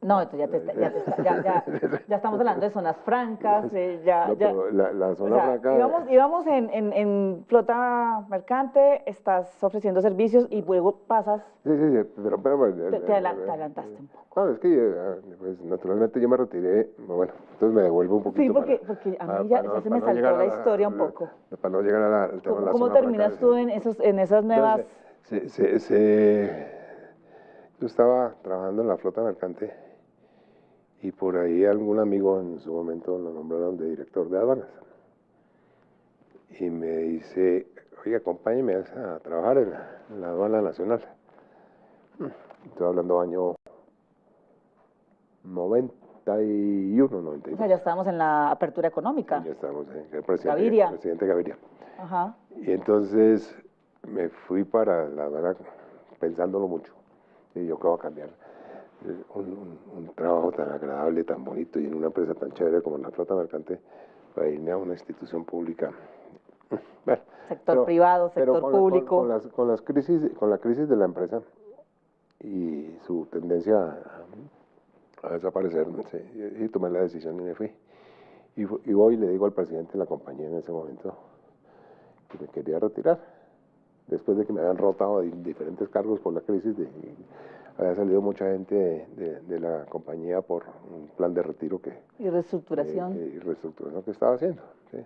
No, entonces ya estamos hablando de zonas francas. Pero la zona franca... Íbamos en flota mercante, estás ofreciendo servicios y luego pasas... Sí, pero te adelantaste un poco. No, es que pues, naturalmente yo me retiré, bueno, entonces me devuelvo un poquito. Sí, porque a mí ya se me saltó la historia un poco. Para no llegar al tema de la ¿Cómo zona terminas franca, tú en esas nuevas...? Yo estaba trabajando en la flota mercante, y por ahí algún amigo en su momento lo nombraron de director de aduanas. Y me dice, oye, acompáñeme a trabajar en la aduana nacional. Estoy hablando año 91, 92. O sea, ya estábamos en la apertura económica. Sí, ya estábamos en el presidente Gaviria. Ajá. Y entonces me fui para la aduana pensándolo mucho. Y yo, ¿qué voy a cambiar? Un trabajo tan agradable, tan bonito, y en una empresa tan chévere como la flota mercante, para irme a una institución pública. Bueno, sector privado, sector público. Con la crisis de la empresa y su tendencia a desaparecer, sí, y tomé la decisión y me fui. Y voy y le digo al presidente de la compañía en ese momento que me quería retirar, después de que me habían rotado de diferentes cargos por la crisis, había salido mucha gente de la compañía por un plan de retiro Y reestructuración. y reestructuración que estaba haciendo. ¿Sí?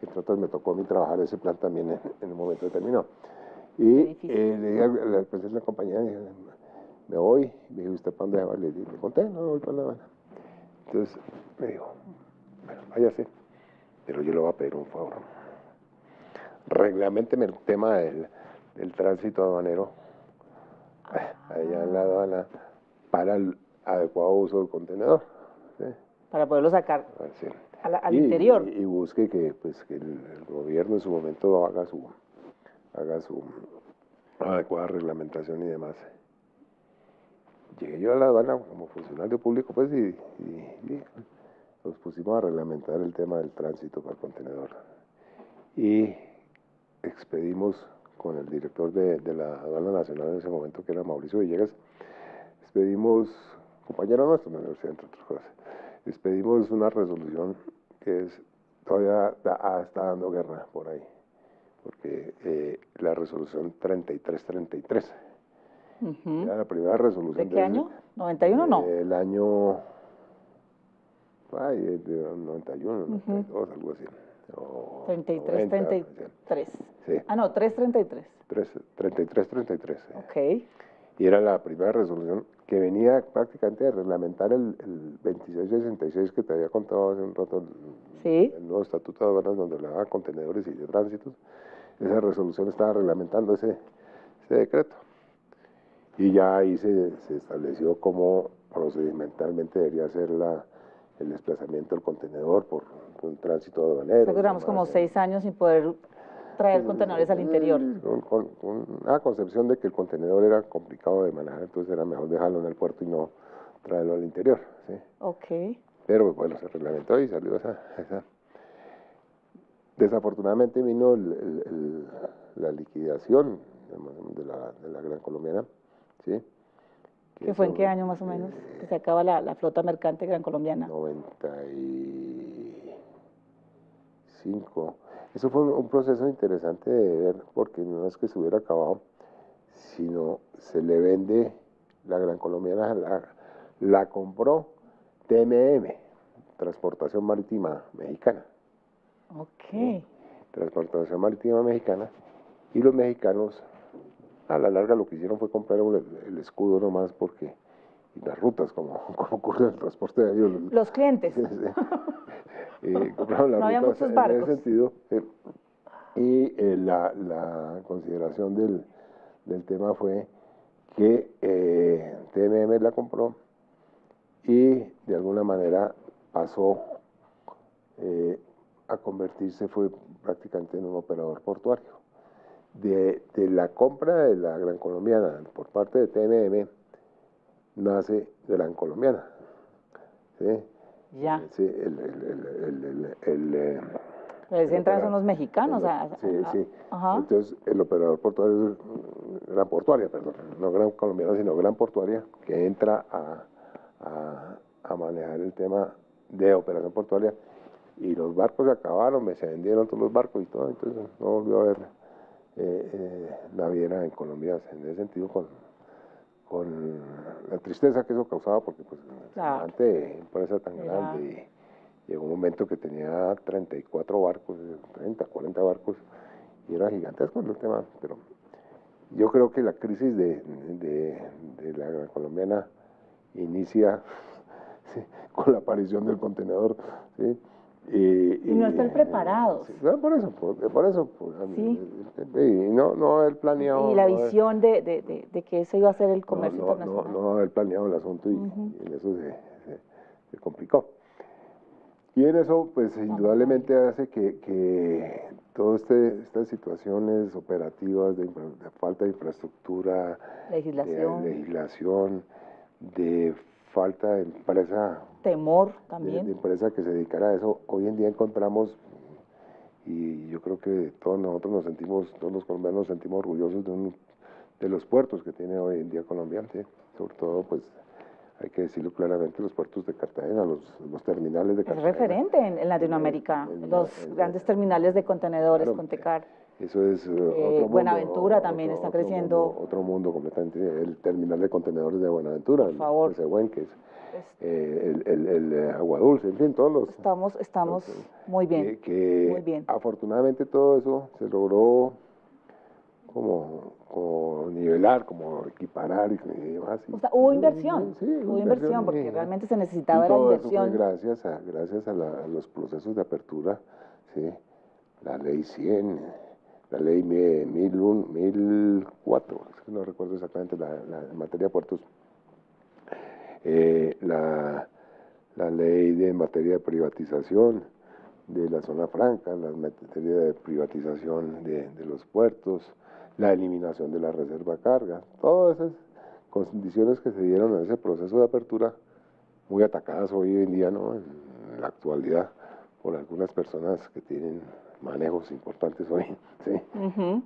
Entonces me tocó a mí trabajar ese plan también en un momento determinado. Y le dije al presidente de la compañía, dije, me voy, me dijo, ¿usted para dónde va? Le conté, no, voy para La Habana. Entonces me dijo, bueno, váyase, pero yo le voy a pedir un favor. Reglamenteme el tema del tránsito aduanero allá en la aduana para el adecuado uso del contenedor. ¿Sí? Para poderlo sacar Sí. al interior. Y busque que, pues, que el gobierno en su momento haga su adecuada reglamentación y demás. Llegué yo a la aduana como funcionario público, pues, y nos pusimos a reglamentar el tema del tránsito para el contenedor. Y expedimos con el director de la aduana nacional en ese momento, que era Mauricio Villegas, expedimos, compañero nuestro en la universidad, entre otras cosas, expedimos una resolución que todavía está dando guerra por ahí, porque la resolución 3333, era la primera resolución. ¿De qué año? ¿91 no? El año, de 91, 92, algo así. 33, 33. Sí. Ah, no, 333. 33, 33. Ok. Y era la primera resolución que venía prácticamente a reglamentar el 2666 que te había contado hace un rato, el nuevo estatuto de aduanas donde hablaba de contenedores y de tránsitos. Esa resolución estaba reglamentando ese decreto. Y ya ahí se estableció cómo procedimentalmente debería ser el desplazamiento del contenedor por un tránsito aduanero. O sea, que duramos como 6 años sin poder traer contenedores al interior. Con una concepción de que el contenedor era complicado de manejar, entonces era mejor dejarlo en el puerto y no traerlo al interior. ¿Sí? Ok. Pero bueno, se reglamentó y salió esa. Desafortunadamente vino la liquidación de la Gran Colombiana, ¿sí? ¿Que fue en qué año más o menos? Que se acaba la flota mercante Gran Colombiana. 95. Eso fue un proceso interesante de ver, porque no es que se hubiera acabado, sino se le vende la Gran Colombiana, la compró TMM, Transportación Marítima Mexicana. Ok. ¿Sí? Transportación Marítima Mexicana, y los mexicanos a la larga lo que hicieron fue comprar el escudo nomás, porque y las rutas, como ocurre en el transporte de ellos. Los clientes. Compraron las no había rutas muchos en barcos. ese sentido. Y la consideración del tema fue que TMM la compró y de alguna manera pasó a convertirse, fue prácticamente en un operador portuario. De la compra de la Gran Colombiana por parte de TMM nace Gran Colombiana. ¿Sí? Ya. Sí, Pero entran son los mexicanos. Sí. Ajá. Entonces, el operador portuario, Gran Portuaria, perdón, no Gran Colombiana, sino Gran Portuaria, que entra a manejar el tema de operación portuaria, y los barcos se acabaron, se vendieron todos los barcos y todo, entonces no volvió a haber naviera en Colombia en ese sentido, con la tristeza que eso causaba, porque pues semejante empresa tan grande, y llegó un momento que tenía 34 barcos, 30, 40 barcos, y era gigantesco el tema. Pero yo creo que la crisis de la Gran Colombiana inicia con la aparición del contenedor, ¿sí? Y no están preparados. Sí, por eso. Sí. Y no haber planeado. Y la visión de que eso iba a ser el comercio internacional. No haber planeado el asunto, y en eso se complicó. Y en eso, pues indudablemente hace que todas estas situaciones operativas de falta de infraestructura, legislación, de legislación, de falta de empresa, temor también, de empresa que se dedicara a eso, hoy en día encontramos, y yo creo que todos nosotros todos los colombianos nos sentimos orgullosos de los puertos que tiene hoy en día Colombia, ¿sí? Sobre todo pues hay que decirlo claramente, los puertos de Cartagena, los terminales de Es Cartagena. referente en Latinoamérica, los grandes terminales de contenedores, Claro, Contecar. eso es otro mundo. Buenaventura también está creciendo. Otro mundo completamente. El terminal de contenedores de Buenaventura, Por favor. de Sehuenques, el Agua Dulce, en fin, todos los... Estamos muy bien, muy bien. Afortunadamente todo eso se logró como nivelar, como equiparar y demás. O sea, hubo inversión, sí, hubo inversión porque realmente se necesitaba la todo inversión. eso fue gracias a los procesos de apertura, ¿sí? La ley 100, la ley 1001, 1004, es que no recuerdo exactamente la en materia de puertos, la ley de materia de privatización de la zona franca, la materia de privatización de los puertos, la eliminación de la reserva carga, todas esas condiciones que se dieron en ese proceso de apertura, muy atacadas hoy en día, ¿no? En la actualidad, por algunas personas que tienen manejos importantes hoy, ¿sí?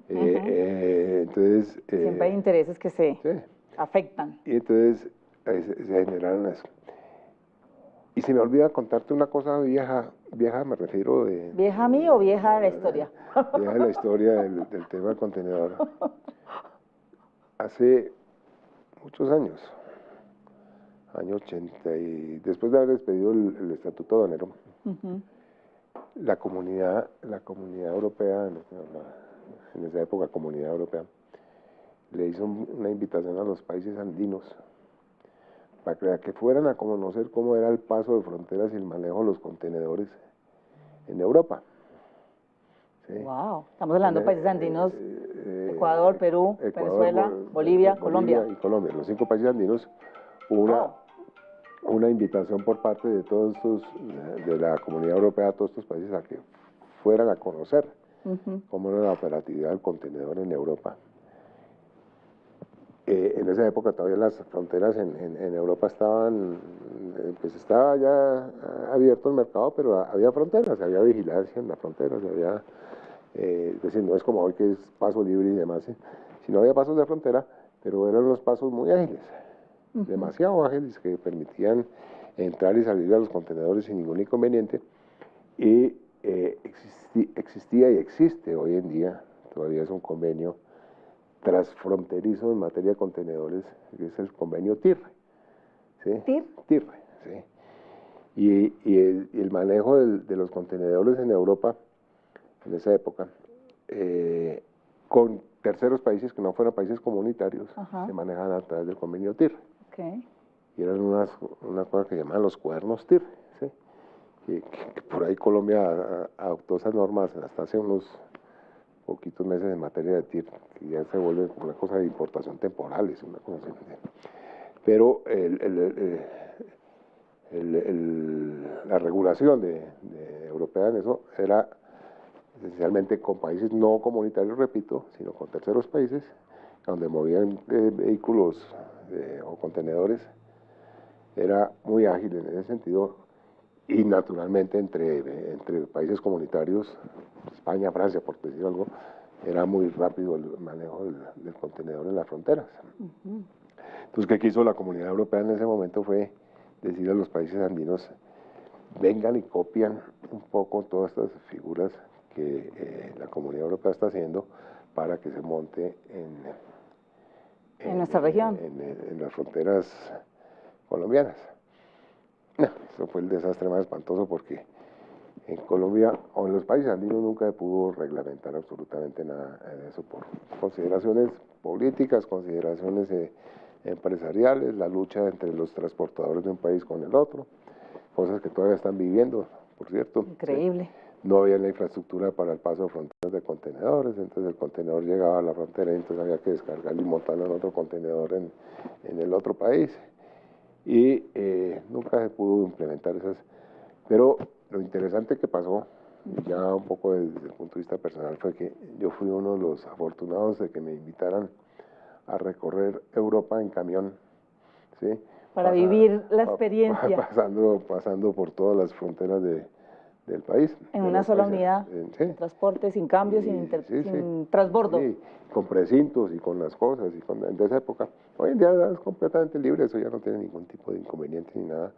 Entonces... siempre hay intereses que se afectan. Y entonces se generaron eso. Y se me olvida contarte una cosa vieja me refiero de... ¿Vieja a mí o vieja a la historia? Vieja de la historia del tema del contenedor. Hace muchos años, año 80, y después de haber despedido el Estatuto Aduanero, la comunidad europea, en esa época Comunidad Europea, le hizo una invitación a los países andinos para que fueran a conocer cómo era el paso de fronteras y el manejo de los contenedores en Europa. ¿Sí? Wow, estamos hablando de países andinos, Ecuador, Perú, Venezuela, Bolivia, Colombia. Y Colombia, los 5 países andinos. Hubo una invitación por parte de todos estos, de la Comunidad Europea, a todos estos países a que fueran a conocer cómo era la operatividad del contenedor en Europa. En esa época todavía las fronteras en Europa estaban, pues estaba ya abierto el mercado, pero había fronteras, había vigilancia en las fronteras, había, es decir, no es como hoy que es paso libre y demás, sino había pasos de frontera, pero eran los pasos muy ágiles, demasiado ágiles, que permitían entrar y salir a los contenedores sin ningún inconveniente, y existía y existe hoy en día, todavía es un convenio transfronterizo en materia de contenedores, que es el convenio TIR. ¿Sí? TIR, sí. Y el manejo de los contenedores en Europa, en esa época, con terceros países que no fueran países comunitarios, se manejaban a través del convenio TIR. Y eran una cosa que llamaban los cuadernos TIR. ¿Sí? Que por ahí Colombia adoptó esas normas hasta hace unos poquitos meses en materia de TIR, que ya se vuelve una cosa de importación temporal, es una cosa así. Pero la regulación europea en eso era esencialmente con países no comunitarios, repito, sino con terceros países, donde movían vehículos o contenedores. Era muy ágil en ese sentido, y naturalmente entre países comunitarios, España, Francia, por decir algo, era muy rápido el manejo del contenedor en las fronteras. Entonces, ¿qué quiso la Comunidad Europea en ese momento? Fue decir a los países andinos, vengan y copian un poco todas estas figuras que la Comunidad Europea está haciendo para que se monte en nuestra región, en las fronteras colombianas. No, eso fue el desastre más espantoso, porque en Colombia o en los países andinos nunca se pudo reglamentar absolutamente nada de eso por consideraciones políticas, consideraciones empresariales, la lucha entre los transportadores de un país con el otro, cosas que todavía están viviendo, por cierto. Increíble. ¿Sí? No había la infraestructura para el paso de fronteras de contenedores, entonces el contenedor llegaba a la frontera y entonces había que descargarlo y montarlo en otro contenedor en el otro país. Y nunca se pudo implementar esas. Pero lo interesante que pasó, ya un poco desde el punto de vista personal, fue que yo fui uno de los afortunados de que me invitaran a recorrer Europa en camión, ¿sí? Para vivir la experiencia. Pasando por todas las fronteras de del país. En una sola unidad, sí. transporte, sin cambios, sin transbordo. Sí, con precintos y con las cosas, en esa época. Hoy en día es completamente libre, eso ya no tiene ningún tipo de inconveniente ni nada,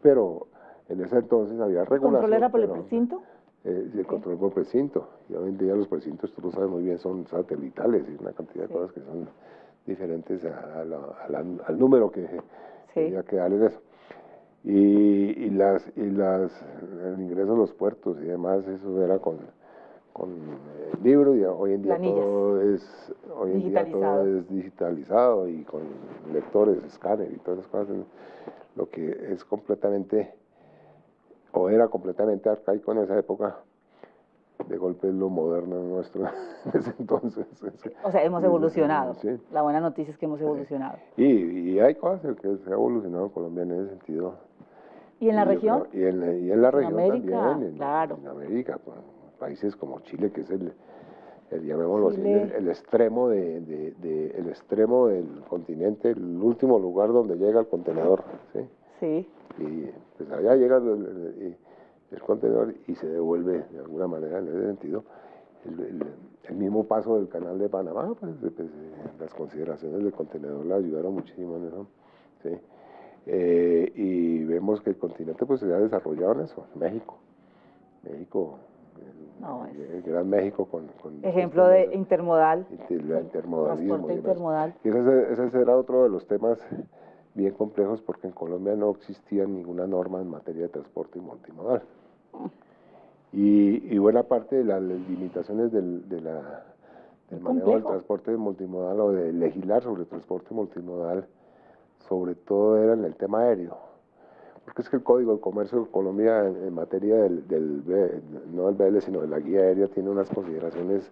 pero en ese entonces había regulación. ¿El control era por el precinto? Sí, el control por precinto, y hoy en día los precintos, tú lo sabes muy bien, son satelitales y una cantidad de cosas que son diferentes al número que había que darle eso. El ingreso a los puertos y demás, eso era con libros, y hoy en día todo es digitalizado y con lectores, escáner y todas esas cosas, lo que es completamente, o era completamente arcaico en esa época, de golpe es lo moderno nuestro en ese entonces. O sea, hemos evolucionado. Sí. La buena noticia es que hemos evolucionado. Y hay cosas que se ha evolucionado en Colombia en ese sentido. ¿Y en la región? Y en la región también, claro. en América, países como Chile, que es llamémoslo así, el extremo el extremo del continente, el último lugar donde llega el contenedor, ¿sí? Sí. Y pues allá llega el contenedor y se devuelve de alguna manera en ese sentido. El mismo paso del canal de Panamá, pues, las consideraciones del contenedor le ayudaron muchísimo en eso, ¿sí? Y vemos que el continente pues se ha desarrollado en eso, México, el Gran México con ejemplo de intermodal, la intermodalismo. Transporte intermodal. Y ese era otro de los temas bien complejos, porque en Colombia no existía ninguna norma en materia de transporte multimodal. Y buena parte de las limitaciones del manejo del transporte multimodal, o de legislar sobre transporte multimodal, sobre todo era en el tema aéreo. Porque es que el Código de Comercio de Colombia en materia no del BL, sino de la guía aérea, tiene unas consideraciones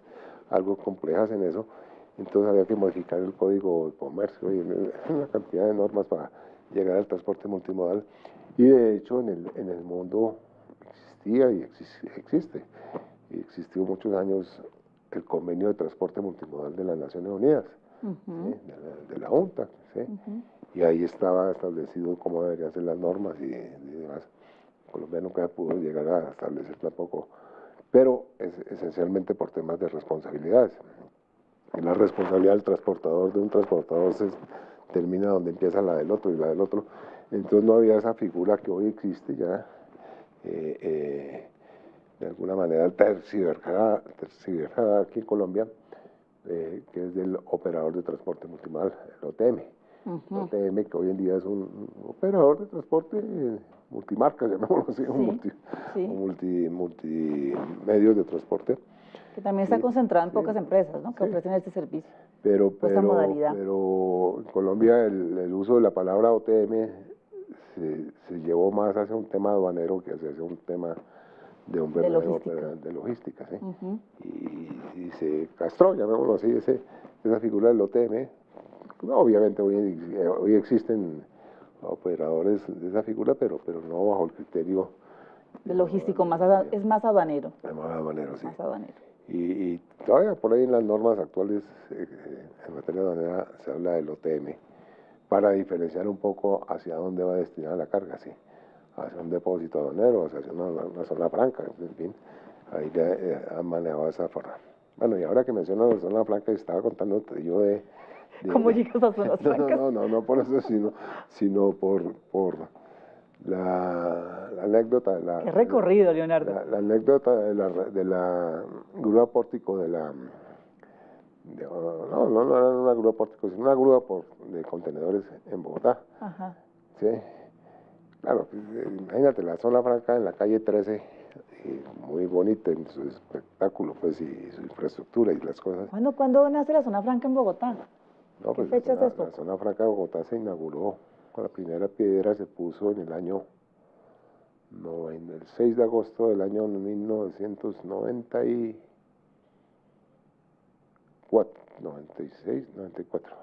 algo complejas en eso. Entonces había que modificar el Código de Comercio y una cantidad de normas para llegar al transporte multimodal. Y de hecho en el mundo existía y existe. Y existió muchos años el Convenio de Transporte Multimodal de las Naciones Unidas, ¿sí? de la UNTA, ¿sí? Y ahí estaba establecido cómo deberían ser las normas y demás. Colombia nunca pudo llegar a establecer tampoco, pero esencialmente por temas de responsabilidades. En la responsabilidad del transportador, de un transportador, se termina donde empieza la del otro y la del otro. Entonces no había esa figura que hoy existe ya, de alguna manera terciversada aquí en Colombia, que es del operador de transporte multimodal, el OTM. El OTM, que hoy en día es un operador de transporte multimarca, llamémoslo así, multimedios de transporte. Que también está concentrado en pocas empresas, ¿no? Que ofrecen este servicio. Esta modalidad. Pero en Colombia el uso de la palabra OTM se llevó más hacia un tema aduanero que hacia un tema de un verdadero de logística, ¿sí? Y se castró, llamémoslo así, esa figura del OTM. Obviamente hoy existen operadores de esa figura, pero no bajo el criterio de logístico, es más aduanero. Es más aduanero, sí. Más aduanero. Y todavía por ahí en las normas actuales en materia aduanera se habla del OTM, para diferenciar un poco hacia dónde va destinada la carga, sí. Hacia un depósito aduanero, hacia una zona franca, en fin. Ahí han manejado esa forma. Bueno, y ahora que menciono la zona franca, estaba contándote yo ¿Cómo llegas a zonas francas? No por eso, sino por la anécdota. Qué recorrido, Leonardo. La anécdota de la grúa pórtico no era una grúa pórtico, sino una grúa de contenedores en Bogotá. Ajá. Sí. Claro, imagínate la zona franca en la calle 13, muy bonita en su espectáculo, pues, y su infraestructura y las cosas. ¿Cuándo nace la zona franca en Bogotá? No, ¿Qué pues fecha es esto? La zona franca de Bogotá se inauguró, la primera piedra se puso en el año, el 6 de agosto del año 1994.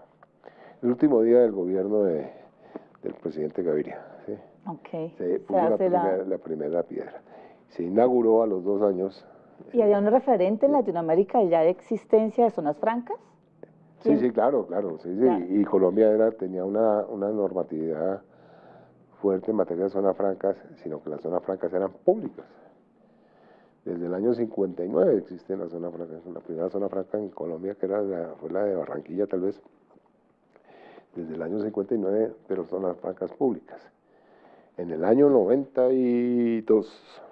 El último día del gobierno del presidente Gaviria, ¿sí? Okay. Se puso la primera piedra. Se inauguró a los 2 años. ¿Y había un referente en Latinoamérica ya de existencia de zonas francas? Sí, claro. Sí. Y Colombia tenía una normatividad fuerte en materia de zonas francas, sino que las zonas francas eran públicas. Desde el año 59 existe la zona franca, es la primera zona franca en Colombia, que fue la de Barranquilla tal vez, desde el año 59, pero zonas francas públicas. En el año 92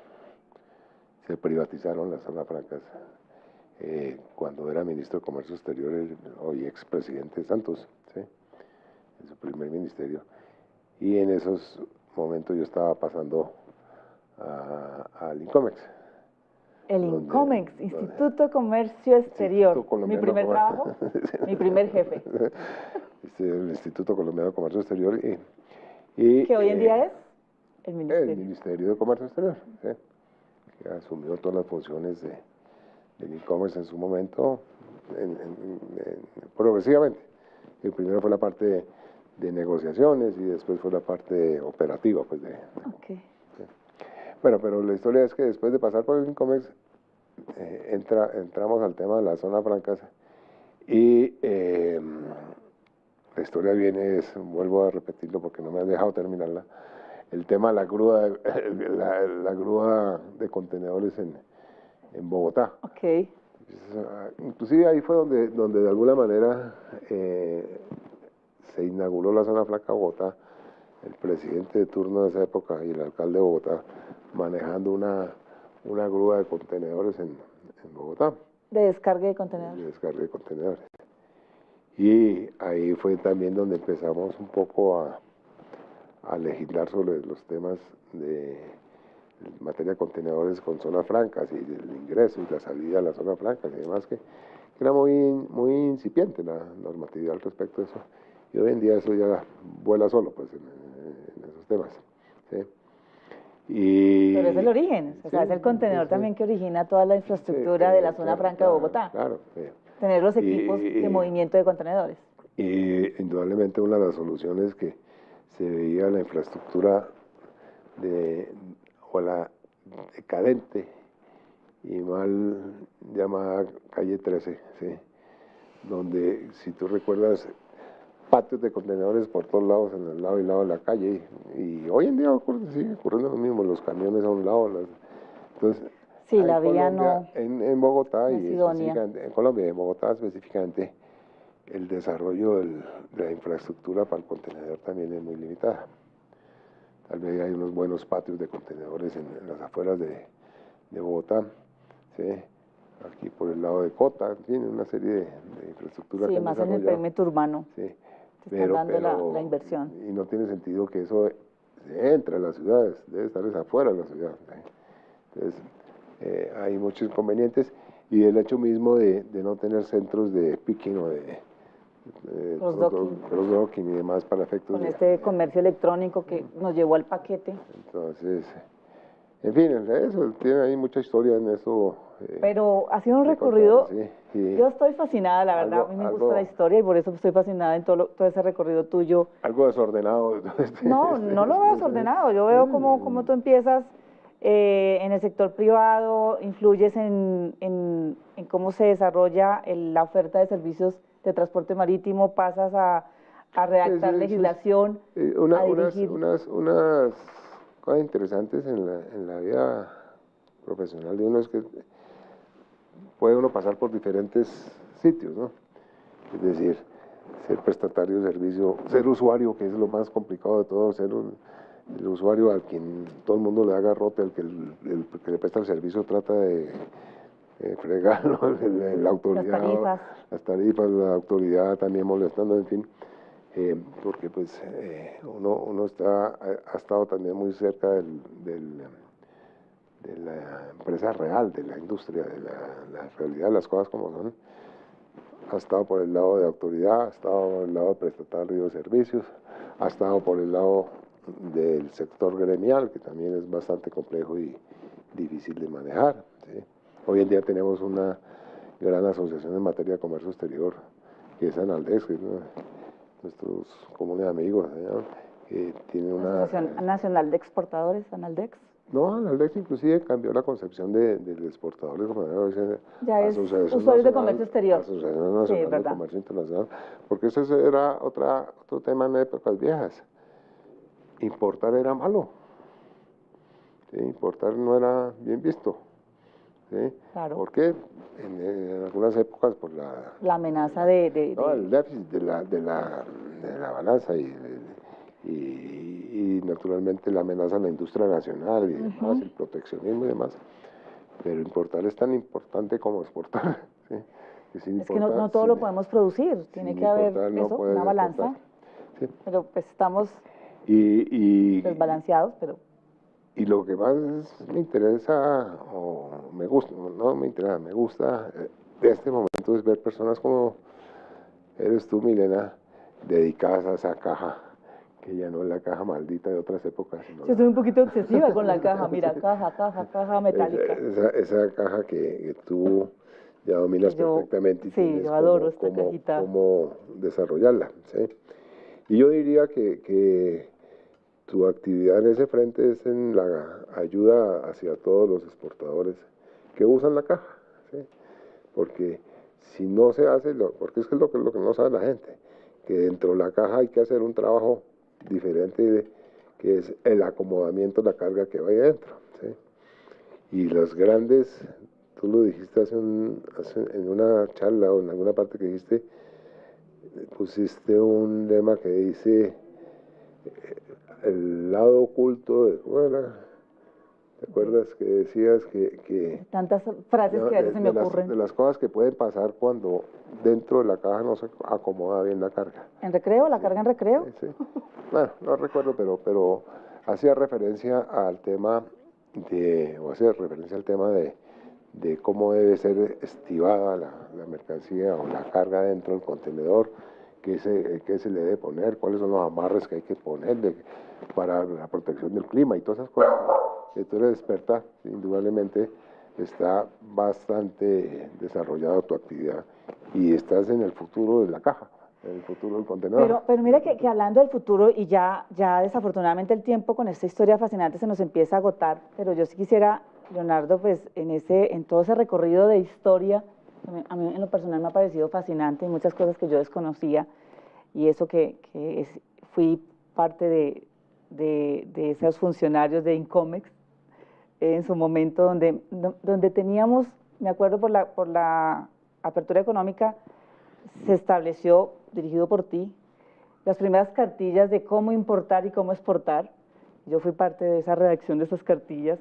se privatizaron las zonas francas, cuando era ministro de Comercio Exterior, hoy expresidente Santos, ¿sí? En su primer ministerio, y en esos momentos yo estaba pasando al INCOMEX. El INCOMEX, Instituto de Comercio Exterior, mi primer trabajo, mi primer jefe. El Instituto Colombiano de Comercio Exterior. Y ¿que hoy en día es? El Ministerio de Comercio Exterior, ¿sí? Que asumió todas las funciones del e-commerce en su momento, progresivamente. Y primero fue la parte de negociaciones y después fue la parte operativa. Pues, okay. ¿sí? Bueno, pero la historia es que después de pasar por el e-commerce, entramos al tema de las zonas francas y la historia viene, vuelvo a repetirlo porque no me has dejado terminarla, el tema de la grúa, la grúa de contenedores en Bogotá. Okay. Inclusive ahí fue donde de alguna manera se inauguró la zona franca de Bogotá, el presidente de turno de esa época y el alcalde de Bogotá manejando una grúa de contenedores en Bogotá. De descarga de contenedores. De descarga de contenedores. Y ahí fue también donde empezamos un poco a legislar sobre los temas de materia de contenedores con zonas francas y el ingreso y la salida a las zonas francas y demás, que era muy incipiente la normatividad al respecto de eso. Y hoy en día eso ya vuela solo, pues, en esos temas, ¿sí? Pero es el origen, o sea, es el contenedor también que origina toda la infraestructura de la zona franca de Bogotá. Claro. Tener los equipos de movimiento de contenedores. Y indudablemente una de las soluciones que se veía la infraestructura o la decadente y mal llamada calle 13, ¿sí? Donde, si tú recuerdas, patios de contenedores por todos lados, en el lado y lado de la calle, y hoy en día sigue ocurriendo lo mismo, los camiones a un lado, entonces sí, la vía no en Bogotá no y específicamente en Colombia, en Bogotá específicamente, el desarrollo de la infraestructura para el contenedor también es muy limitada. Tal vez hay unos buenos patios de contenedores en las afueras de Bogotá, ¿sí? Aquí por el lado de Cota, en fin, una serie de infraestructura sí, que han más en el perímetro urbano. Sí. Están dando la inversión. Y no tiene sentido que eso entre a las ciudades, debe estar afuera de la ciudad. Entonces, hay muchos inconvenientes y el hecho mismo de no tener centros de picking o de cross-docking y demás para efectos con este comercio electrónico que nos llevó al paquete. Entonces, en fin, eso tiene ahí mucha historia en eso. Pero ha sido un recorrido, sí. Yo estoy fascinada, la verdad, a mí me gusta la historia y por eso estoy fascinada en todo ese recorrido tuyo. Algo desordenado. No lo veo desordenado, yo veo cómo tú empiezas en el sector privado, influyes en cómo se desarrolla la oferta de servicios de transporte marítimo, pasas a redactar legislación, a dirigir. Unas cosas interesantes en la vida profesional de uno es que puede uno pasar por diferentes sitios, ¿no? Es decir, ser prestatario de servicio, ser usuario, que es lo más complicado de todo, ser el usuario al quien todo el mundo le haga rote, al que el que le presta el servicio trata de fregarlo, la autoridad, las tarifas, la autoridad también molestando, en fin, porque pues uno ha estado también muy cerca de la empresa real, de la industria, de la realidad de las cosas como son. Ha estado por el lado de autoridad, ha estado por el lado de prestatario de servicios, ha estado por el lado del sector gremial, que también es bastante complejo y difícil de manejar, ¿sí? Hoy en día tenemos una gran asociación en materia de comercio exterior, que es Analdex, que es nuestros comunes amigos, ¿no? Que tiene una Asociación Nacional de Exportadores, Analdex. No, Analdex inclusive cambió la concepción del exportador de comercio. Ya es usuarios de comercio exterior. Asociación Nacional de Comercio Internacional, porque ese era otro tema en épocas viejas. Importar era malo, ¿sí? Importar no era bien visto, ¿sí? Claro. ¿Por qué? En algunas épocas por la amenaza no, el déficit de la balanza y naturalmente la amenaza a la industria nacional y demás, el proteccionismo y demás. Pero importar es tan importante como exportar. ¿Sí? Es que no todo lo podemos producir, tiene que haber eso, una balanza. Sí. Pero pues estamos desbalanceados, pero... Y lo que más me interesa, o me gusta, no me interesa, me gusta de este momento es ver personas como eres tú, Milena, dedicadas a esa caja, que ya no es la caja maldita de otras épocas. Yo soy un poquito obsesiva con la caja, mira, caja metálica. Esa caja que tú ya dominas perfectamente y sí, tienes yo adoro esta cajita. cómo desarrollarla. ¿Sí? Y yo diría que tu actividad en ese frente es en la ayuda hacia todos los exportadores que usan la caja, ¿sí? Porque si no se hace, porque es que es lo que no sabe la gente, que dentro de la caja hay que hacer un trabajo diferente, que es el acomodamiento de la carga que va ahí dentro, ¿sí? Y los grandes, tú lo dijiste en una charla o en alguna parte que dijiste, pusiste un lema que dice el lado oculto de ¿te acuerdas que decías que tantas frases que a veces se me ocurren? De las cosas que pueden pasar cuando dentro de la caja no se acomoda bien la carga. ¿En recreo? ¿La carga en recreo? Sí. Bueno, no recuerdo, pero hacía referencia al tema de cómo debe ser estibada la mercancía o la carga dentro del contenedor, qué se le debe poner, cuáles son los amarres que hay que ponerle para la protección del clima y todas esas cosas. Que tú eres experta, indudablemente está bastante desarrollada tu actividad y estás en el futuro de la caja, en el futuro del contenedor. Pero mira que hablando del futuro, y ya desafortunadamente el tiempo con esta historia fascinante se nos empieza a agotar, pero yo sí quisiera, Leonardo, pues en todo ese recorrido de historia, a mí en lo personal me ha parecido fascinante, y muchas cosas que yo desconocía, y eso fui parte de esos funcionarios de Incomex, en su momento donde teníamos, me acuerdo por la apertura económica, se estableció, dirigido por ti, las primeras cartillas de cómo importar y cómo exportar. Yo fui parte de esa redacción de esas cartillas.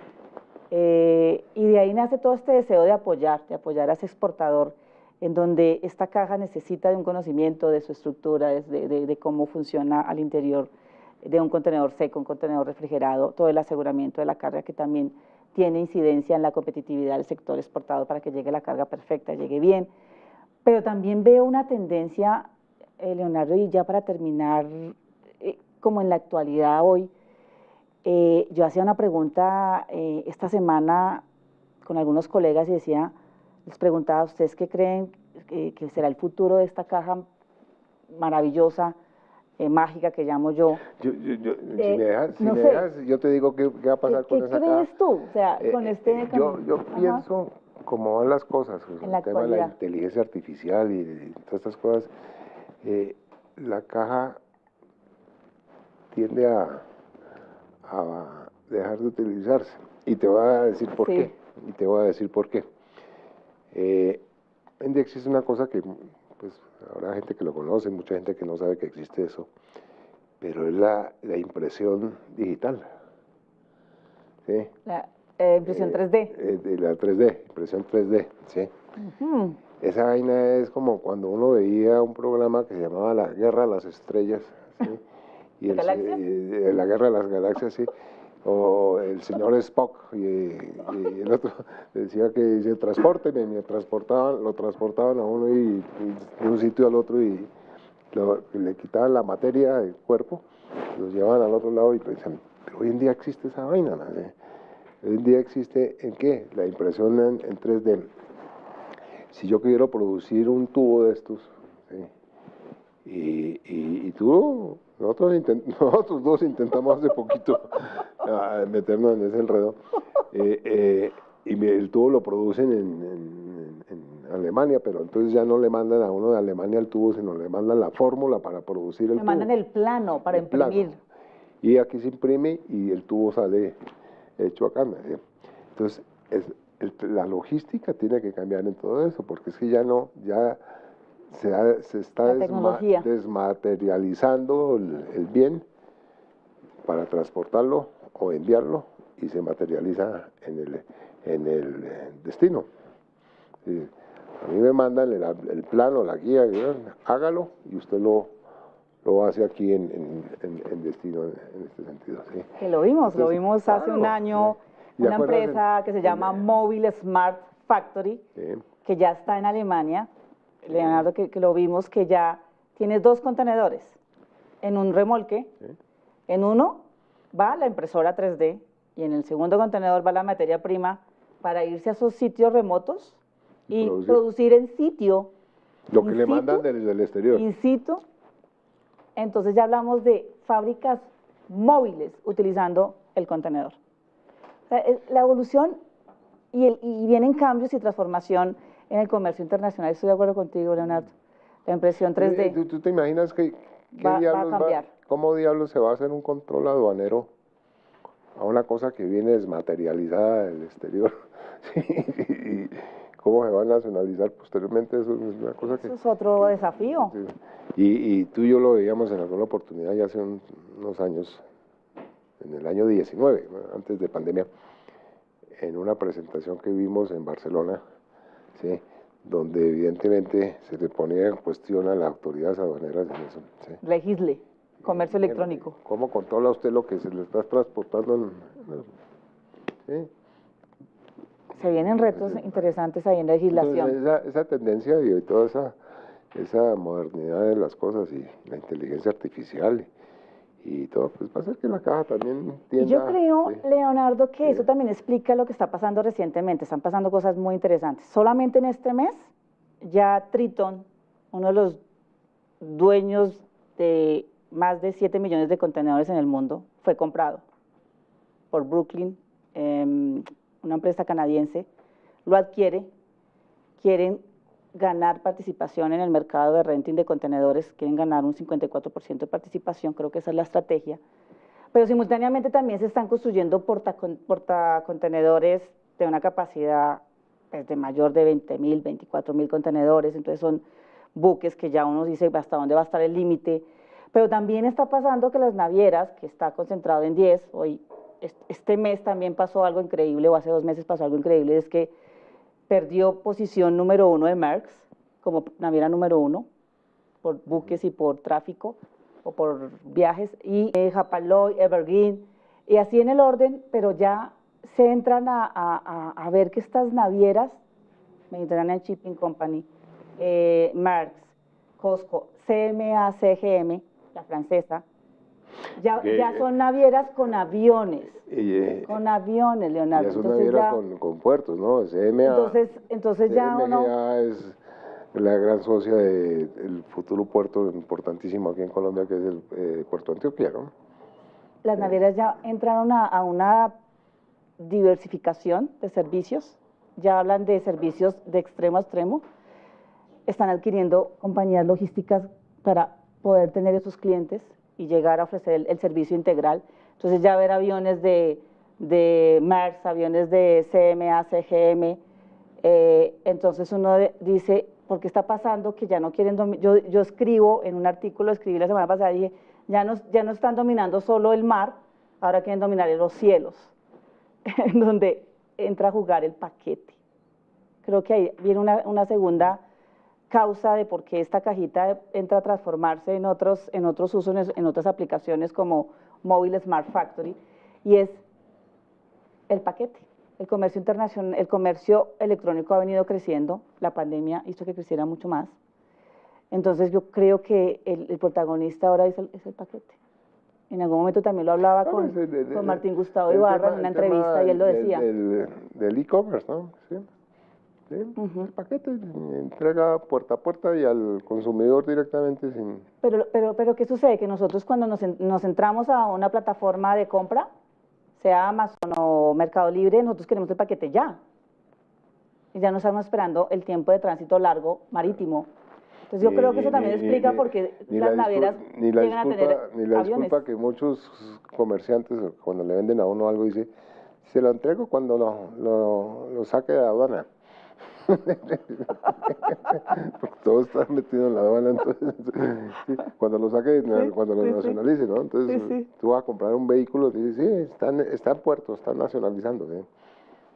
Y de ahí nace todo este deseo de apoyar a ese exportador, en donde esta caja necesita de un conocimiento de su estructura, de cómo funciona al interior de un contenedor seco, un contenedor refrigerado, todo el aseguramiento de la carga que también tiene incidencia en la competitividad del sector exportador para que llegue la carga perfecta, llegue bien. Pero también veo una tendencia, Leonardo, y ya para terminar, como en la actualidad hoy, yo hacía una pregunta esta semana con algunos colegas y les preguntaba a ustedes qué creen que será el futuro de esta caja maravillosa, mágica que llamo yo. Si me dejas, yo te digo qué va a pasar con esa caja. ¿Qué crees tú? O sea, con yo pienso cómo van las cosas, en la el tema de la inteligencia artificial y todas estas cosas. La caja tiende a dejar de utilizarse y te voy a decir por qué. Y te voy a decir por qué. Index es una cosa que pues habrá gente que lo conoce, mucha gente que no sabe que existe eso, pero es la impresión digital. ¿Sí? La impresión 3D. La 3D, impresión 3D, ¿sí? Esa vaina es como cuando uno veía un programa que se llamaba La Guerra de las Estrellas, ¿sí? Y la Guerra de las Galaxias, sí. O el señor Spock y el otro decía que dice transporten, y lo transportaban a uno y de un sitio al otro y le quitaban la materia del cuerpo, los llevaban al otro lado y pensaban, pero hoy en día existe esa vaina, ¿no? Hoy en día existe ¿en qué? La impresión en 3D. Si yo quiero producir un tubo de estos, ¿sí? Y tú, nosotros dos intentamos hace poquito meternos en ese enredo, y el tubo lo producen en Alemania, pero entonces ya no le mandan a uno de Alemania el tubo, sino le mandan la fórmula para producir el tubo. Le mandan el plano para imprimir. Y aquí se imprime y el tubo sale hecho acá. Entonces, la logística tiene que cambiar en todo eso, porque es que ya no, ya se está desmaterializando el bien para transportarlo o enviarlo y se materializa en el destino. Sí, a mí me mandan el plano, la guía, hágalo y usted lo hace aquí en destino en este sentido. ¿Sí? Que lo vimos hace un año, una empresa que se llama Mobile Smart Factory, que ya está en Alemania, Leonardo, que lo vimos, que ya tiene 2 contenedores en un remolque. En uno va la impresora 3D y en el segundo contenedor va la materia prima para irse a esos sitios remotos y producir en sitio. Lo que le mandan del exterior. In situ. Entonces ya hablamos de fábricas móviles utilizando el contenedor. O sea, la evolución y vienen cambios y transformación en el comercio internacional. Estoy de acuerdo contigo, Leonardo. La impresión 3D. ¿Tú te imaginas va a cambiar? ¿Cómo diablos se va a hacer un control aduanero a una cosa que viene desmaterializada del exterior? ¿Y cómo se va a nacionalizar posteriormente? Eso es una cosa Eso es otro desafío. Y tú y yo lo veíamos en alguna oportunidad ya hace unos años, en el año 19, antes de pandemia, en una presentación que vimos en Barcelona, ¿sí? Donde evidentemente se le ponía en cuestión a las autoridades aduaneras en eso. ¿Sí? Legisle, comercio electrónico. ¿Cómo controla usted lo que se le está transportando? ¿Sí? Se vienen retos interesantes ahí en la legislación. Entonces, esa tendencia y toda esa modernidad de las cosas y la inteligencia artificial y todo, pues va a hacer que la caja también tienda. Y yo creo, ¿sí? Leonardo, que eso también explica lo que está pasando recientemente. Están pasando cosas muy interesantes. Solamente en este mes, ya Triton, uno de los dueños de más de 7 millones de contenedores en el mundo, fue comprado por Brooklyn, una empresa canadiense, lo adquiere, quieren ganar participación en el mercado de renting de contenedores, quieren ganar un 54% de participación, creo que esa es la estrategia, pero simultáneamente también se están construyendo portacontenedores de una capacidad de mayor de 20.000, 24.000 contenedores, entonces son buques que ya uno dice hasta dónde va a estar el límite, pero también está pasando que las navieras, que está concentrado en 10, hoy este mes también pasó algo increíble, o hace 2 meses pasó algo increíble, es que perdió posición número 1 de Maersk, como naviera número 1, por buques y por tráfico, o por viajes, y Hapag-Lloyd, Evergreen, y así en el orden, pero ya se entran a ver que estas navieras, Mediterranean Shipping Company, Maersk, COSCO, CMA CGM, la francesa, ya son navieras con aviones, Leonardo. Ya son navieras con puertos, ¿no? CMA, entonces ya CMA es la gran socia del futuro puerto importantísimo aquí en Colombia, que es el puerto de Antioquia, ¿no? Las navieras ya entraron a una diversificación de servicios, ya hablan de servicios de extremo a extremo, están adquiriendo compañías logísticas para poder tener esos clientes y llegar a ofrecer el servicio integral. Entonces ya ver aviones de Maersk, aviones de CMA, CGM, entonces uno dice, ¿por qué está pasando que ya no quieren dominar? Yo escribo en un artículo, escribí la semana pasada, dije, ya no están dominando solo el mar, ahora quieren dominar los cielos, en donde entra a jugar el paquete. Creo que ahí viene una segunda causa de por qué esta cajita entra a transformarse en otros usos, en otras aplicaciones como Mobile Smart Factory, y es el paquete. El comercio internacional, el comercio electrónico ha venido creciendo, la pandemia hizo que creciera mucho más, entonces yo creo que el protagonista ahora es el paquete. En algún momento también lo hablaba con Martín Gustavo Ibarra en una entrevista y él lo decía. Del e-commerce, ¿no? Sí. ¿Sí? El paquete entrega puerta a puerta y al consumidor directamente sin... Pero ¿qué sucede? Que nosotros cuando nos entramos a una plataforma de compra, sea Amazon o Mercado Libre, nosotros queremos el paquete ya. Y ya no estamos esperando el tiempo de tránsito largo marítimo. Entonces yo creo que eso también explica por qué las navieras llegan a tener aviones. Ni la disculpa que muchos comerciantes cuando le venden a uno algo dice, Se lo entrego cuando lo saque de la aduana. Porque todo está metido en la aduana, entonces, sí, cuando lo saque, Sí, cuando lo sí, nacionalice, ¿no? Entonces, sí, sí. tú vas a comprar un vehículo y dices, sí, está en puerto, están nacionalizando, ¿sí?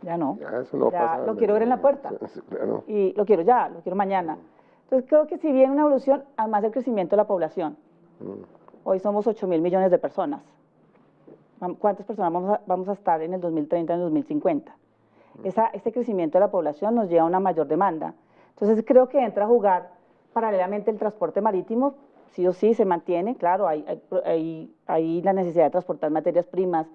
Ya no. Ya eso no Ya pasa. lo quiero ver en la puerta. Claro. Y lo quiero ya, lo quiero mañana. Entonces creo que si viene una evolución, además del crecimiento de la población, hoy somos 8.000 millones de personas. ¿Cuántas personas vamos a estar en el 2030, en el 2050? Este crecimiento de la población nos lleva a una mayor demanda. Entonces creo que entra a jugar paralelamente el transporte marítimo, sí o sí se mantiene, claro, hay la necesidad de transportar materias primas,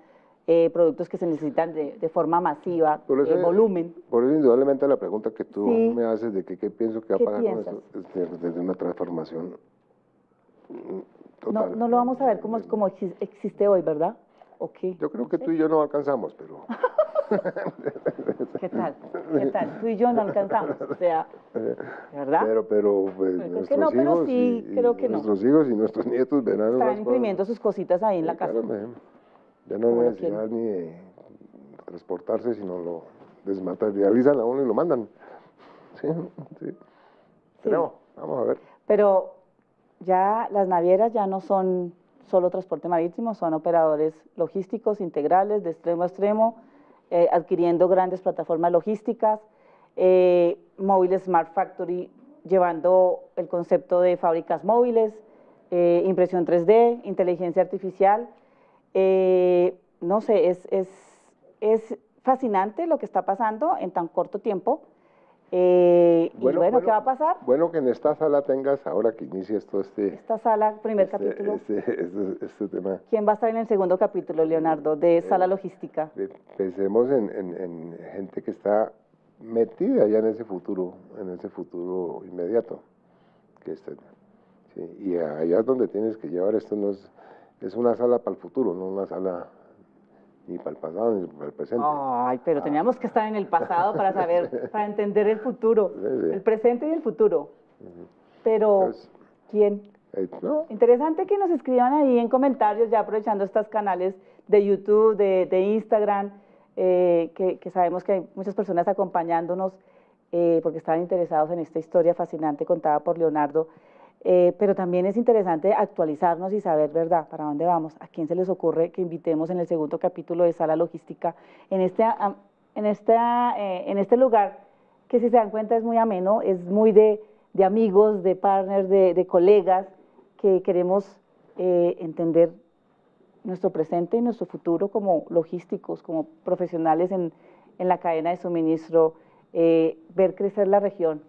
productos que se necesitan de forma masiva, volumen. Por eso indudablemente la pregunta que tú Sí. me haces de que qué pienso que va a ¿Qué pasar piensas? con esto, es desde una transformación total. No lo vamos a ver como existe hoy, ¿verdad? ¿O qué? Yo creo No que sé. tú y yo no alcanzamos, pero... ¿Qué tal? ¿Qué tal? Tú y yo no alcanzamos, o sea, ¿verdad? Pero pues, Creo que nuestros no, pero hijos sí, y creo que no. nuestros hijos y nuestros nietos verán Estarán unas imprimiendo cosas. sus cositas ahí en la casa. Claro, ya no hay Como lo necesidad quieren. ni de transportarse, sino lo desmaterializan a uno y lo mandan. Sí, sí. Pero vamos a ver. Pero ya las navieras ya no son solo transporte marítimo, son operadores logísticos integrales de extremo a extremo, adquiriendo grandes plataformas logísticas, móviles Smart Factory llevando el concepto de fábricas móviles, impresión 3D, inteligencia artificial. No sé, es fascinante lo que está pasando en tan corto tiempo. Y bueno, ¿qué va a pasar? Bueno que en esta sala tengas, ahora que inicies todo Esta sala, primer capítulo. este tema. ¿Quién va a estar en el segundo capítulo, Leonardo, de Sala Logística? Pensemos en gente que está metida ya en ese futuro inmediato. Sí, y allá es donde tienes que llevar esto, no es una sala para el futuro, no una sala ni para el pasado ni para el presente. Ay, pero teníamos que estar en el pasado para saber, para entender el futuro, Sí. el presente y el futuro. Pero, Entonces, ¿quién? ¿no? Interesante que nos escriban ahí en comentarios, ya aprovechando estos canales de YouTube, de Instagram, que sabemos que hay muchas personas acompañándonos porque están interesados en esta historia fascinante contada por Leonardo. Pero también es interesante actualizarnos y saber, ¿verdad?, para dónde vamos. ¿A quién se les ocurre que invitemos en el segundo capítulo de Sala Logística en este lugar que, si se dan cuenta, es muy ameno, es muy de amigos, de partners, de colegas que queremos entender nuestro presente y nuestro futuro como logísticos, como profesionales en la cadena de suministro, ver crecer la región.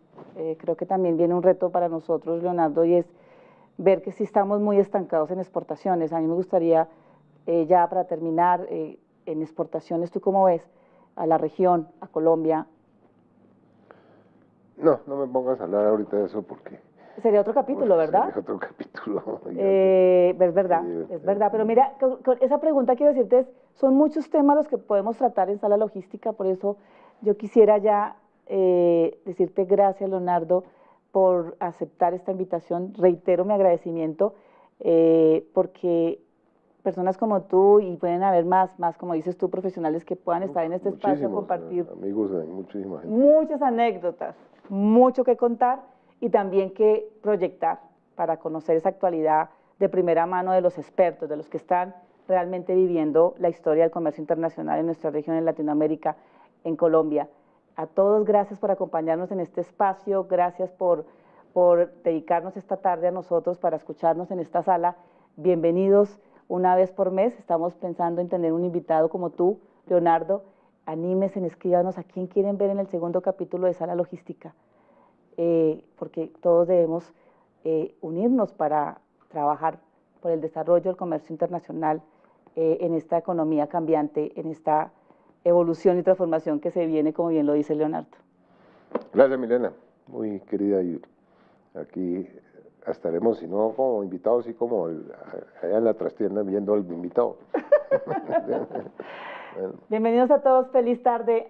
Creo que también viene un reto para nosotros, Leonardo, y es ver que sí estamos muy estancados en exportaciones. A mí me gustaría, ya para terminar, en exportaciones, ¿tú cómo ves a la región, a Colombia? No me pongas a hablar ahorita de eso porque... Sería otro capítulo, ¿verdad? Sería otro capítulo. Es verdad, Sí, es verdad. Pero mira, con esa pregunta quiero decirte, son muchos temas los que podemos tratar en Sala Logística, por eso yo quisiera ya decirte gracias, Leonardo, por aceptar esta invitación. Reitero mi agradecimiento porque personas como tú, y pueden haber más, como dices tú, profesionales que puedan estar en este espacio, compartir amigos, muchísima gente. muchas anécdotas, mucho que contar y también que proyectar para conocer esa actualidad de primera mano de los expertos, de los que están realmente viviendo la historia del comercio internacional en nuestra región, en Latinoamérica, en Colombia. A todos, gracias por acompañarnos en este espacio, gracias por dedicarnos esta tarde a nosotros para escucharnos en esta sala. Bienvenidos una vez por mes, estamos pensando en tener un invitado como tú, Leonardo. Anímense, escríbanos a quién quieren ver en el segundo capítulo de Sala Logística, porque todos debemos unirnos para trabajar por el desarrollo del comercio internacional en esta economía cambiante, en esta evolución y transformación que se viene, como bien lo dice Leonardo. Gracias, Milena, muy querida, y aquí estaremos, si no como invitados, sí como allá en la trastienda viendo al invitado. Bueno. Bienvenidos a todos, feliz tarde.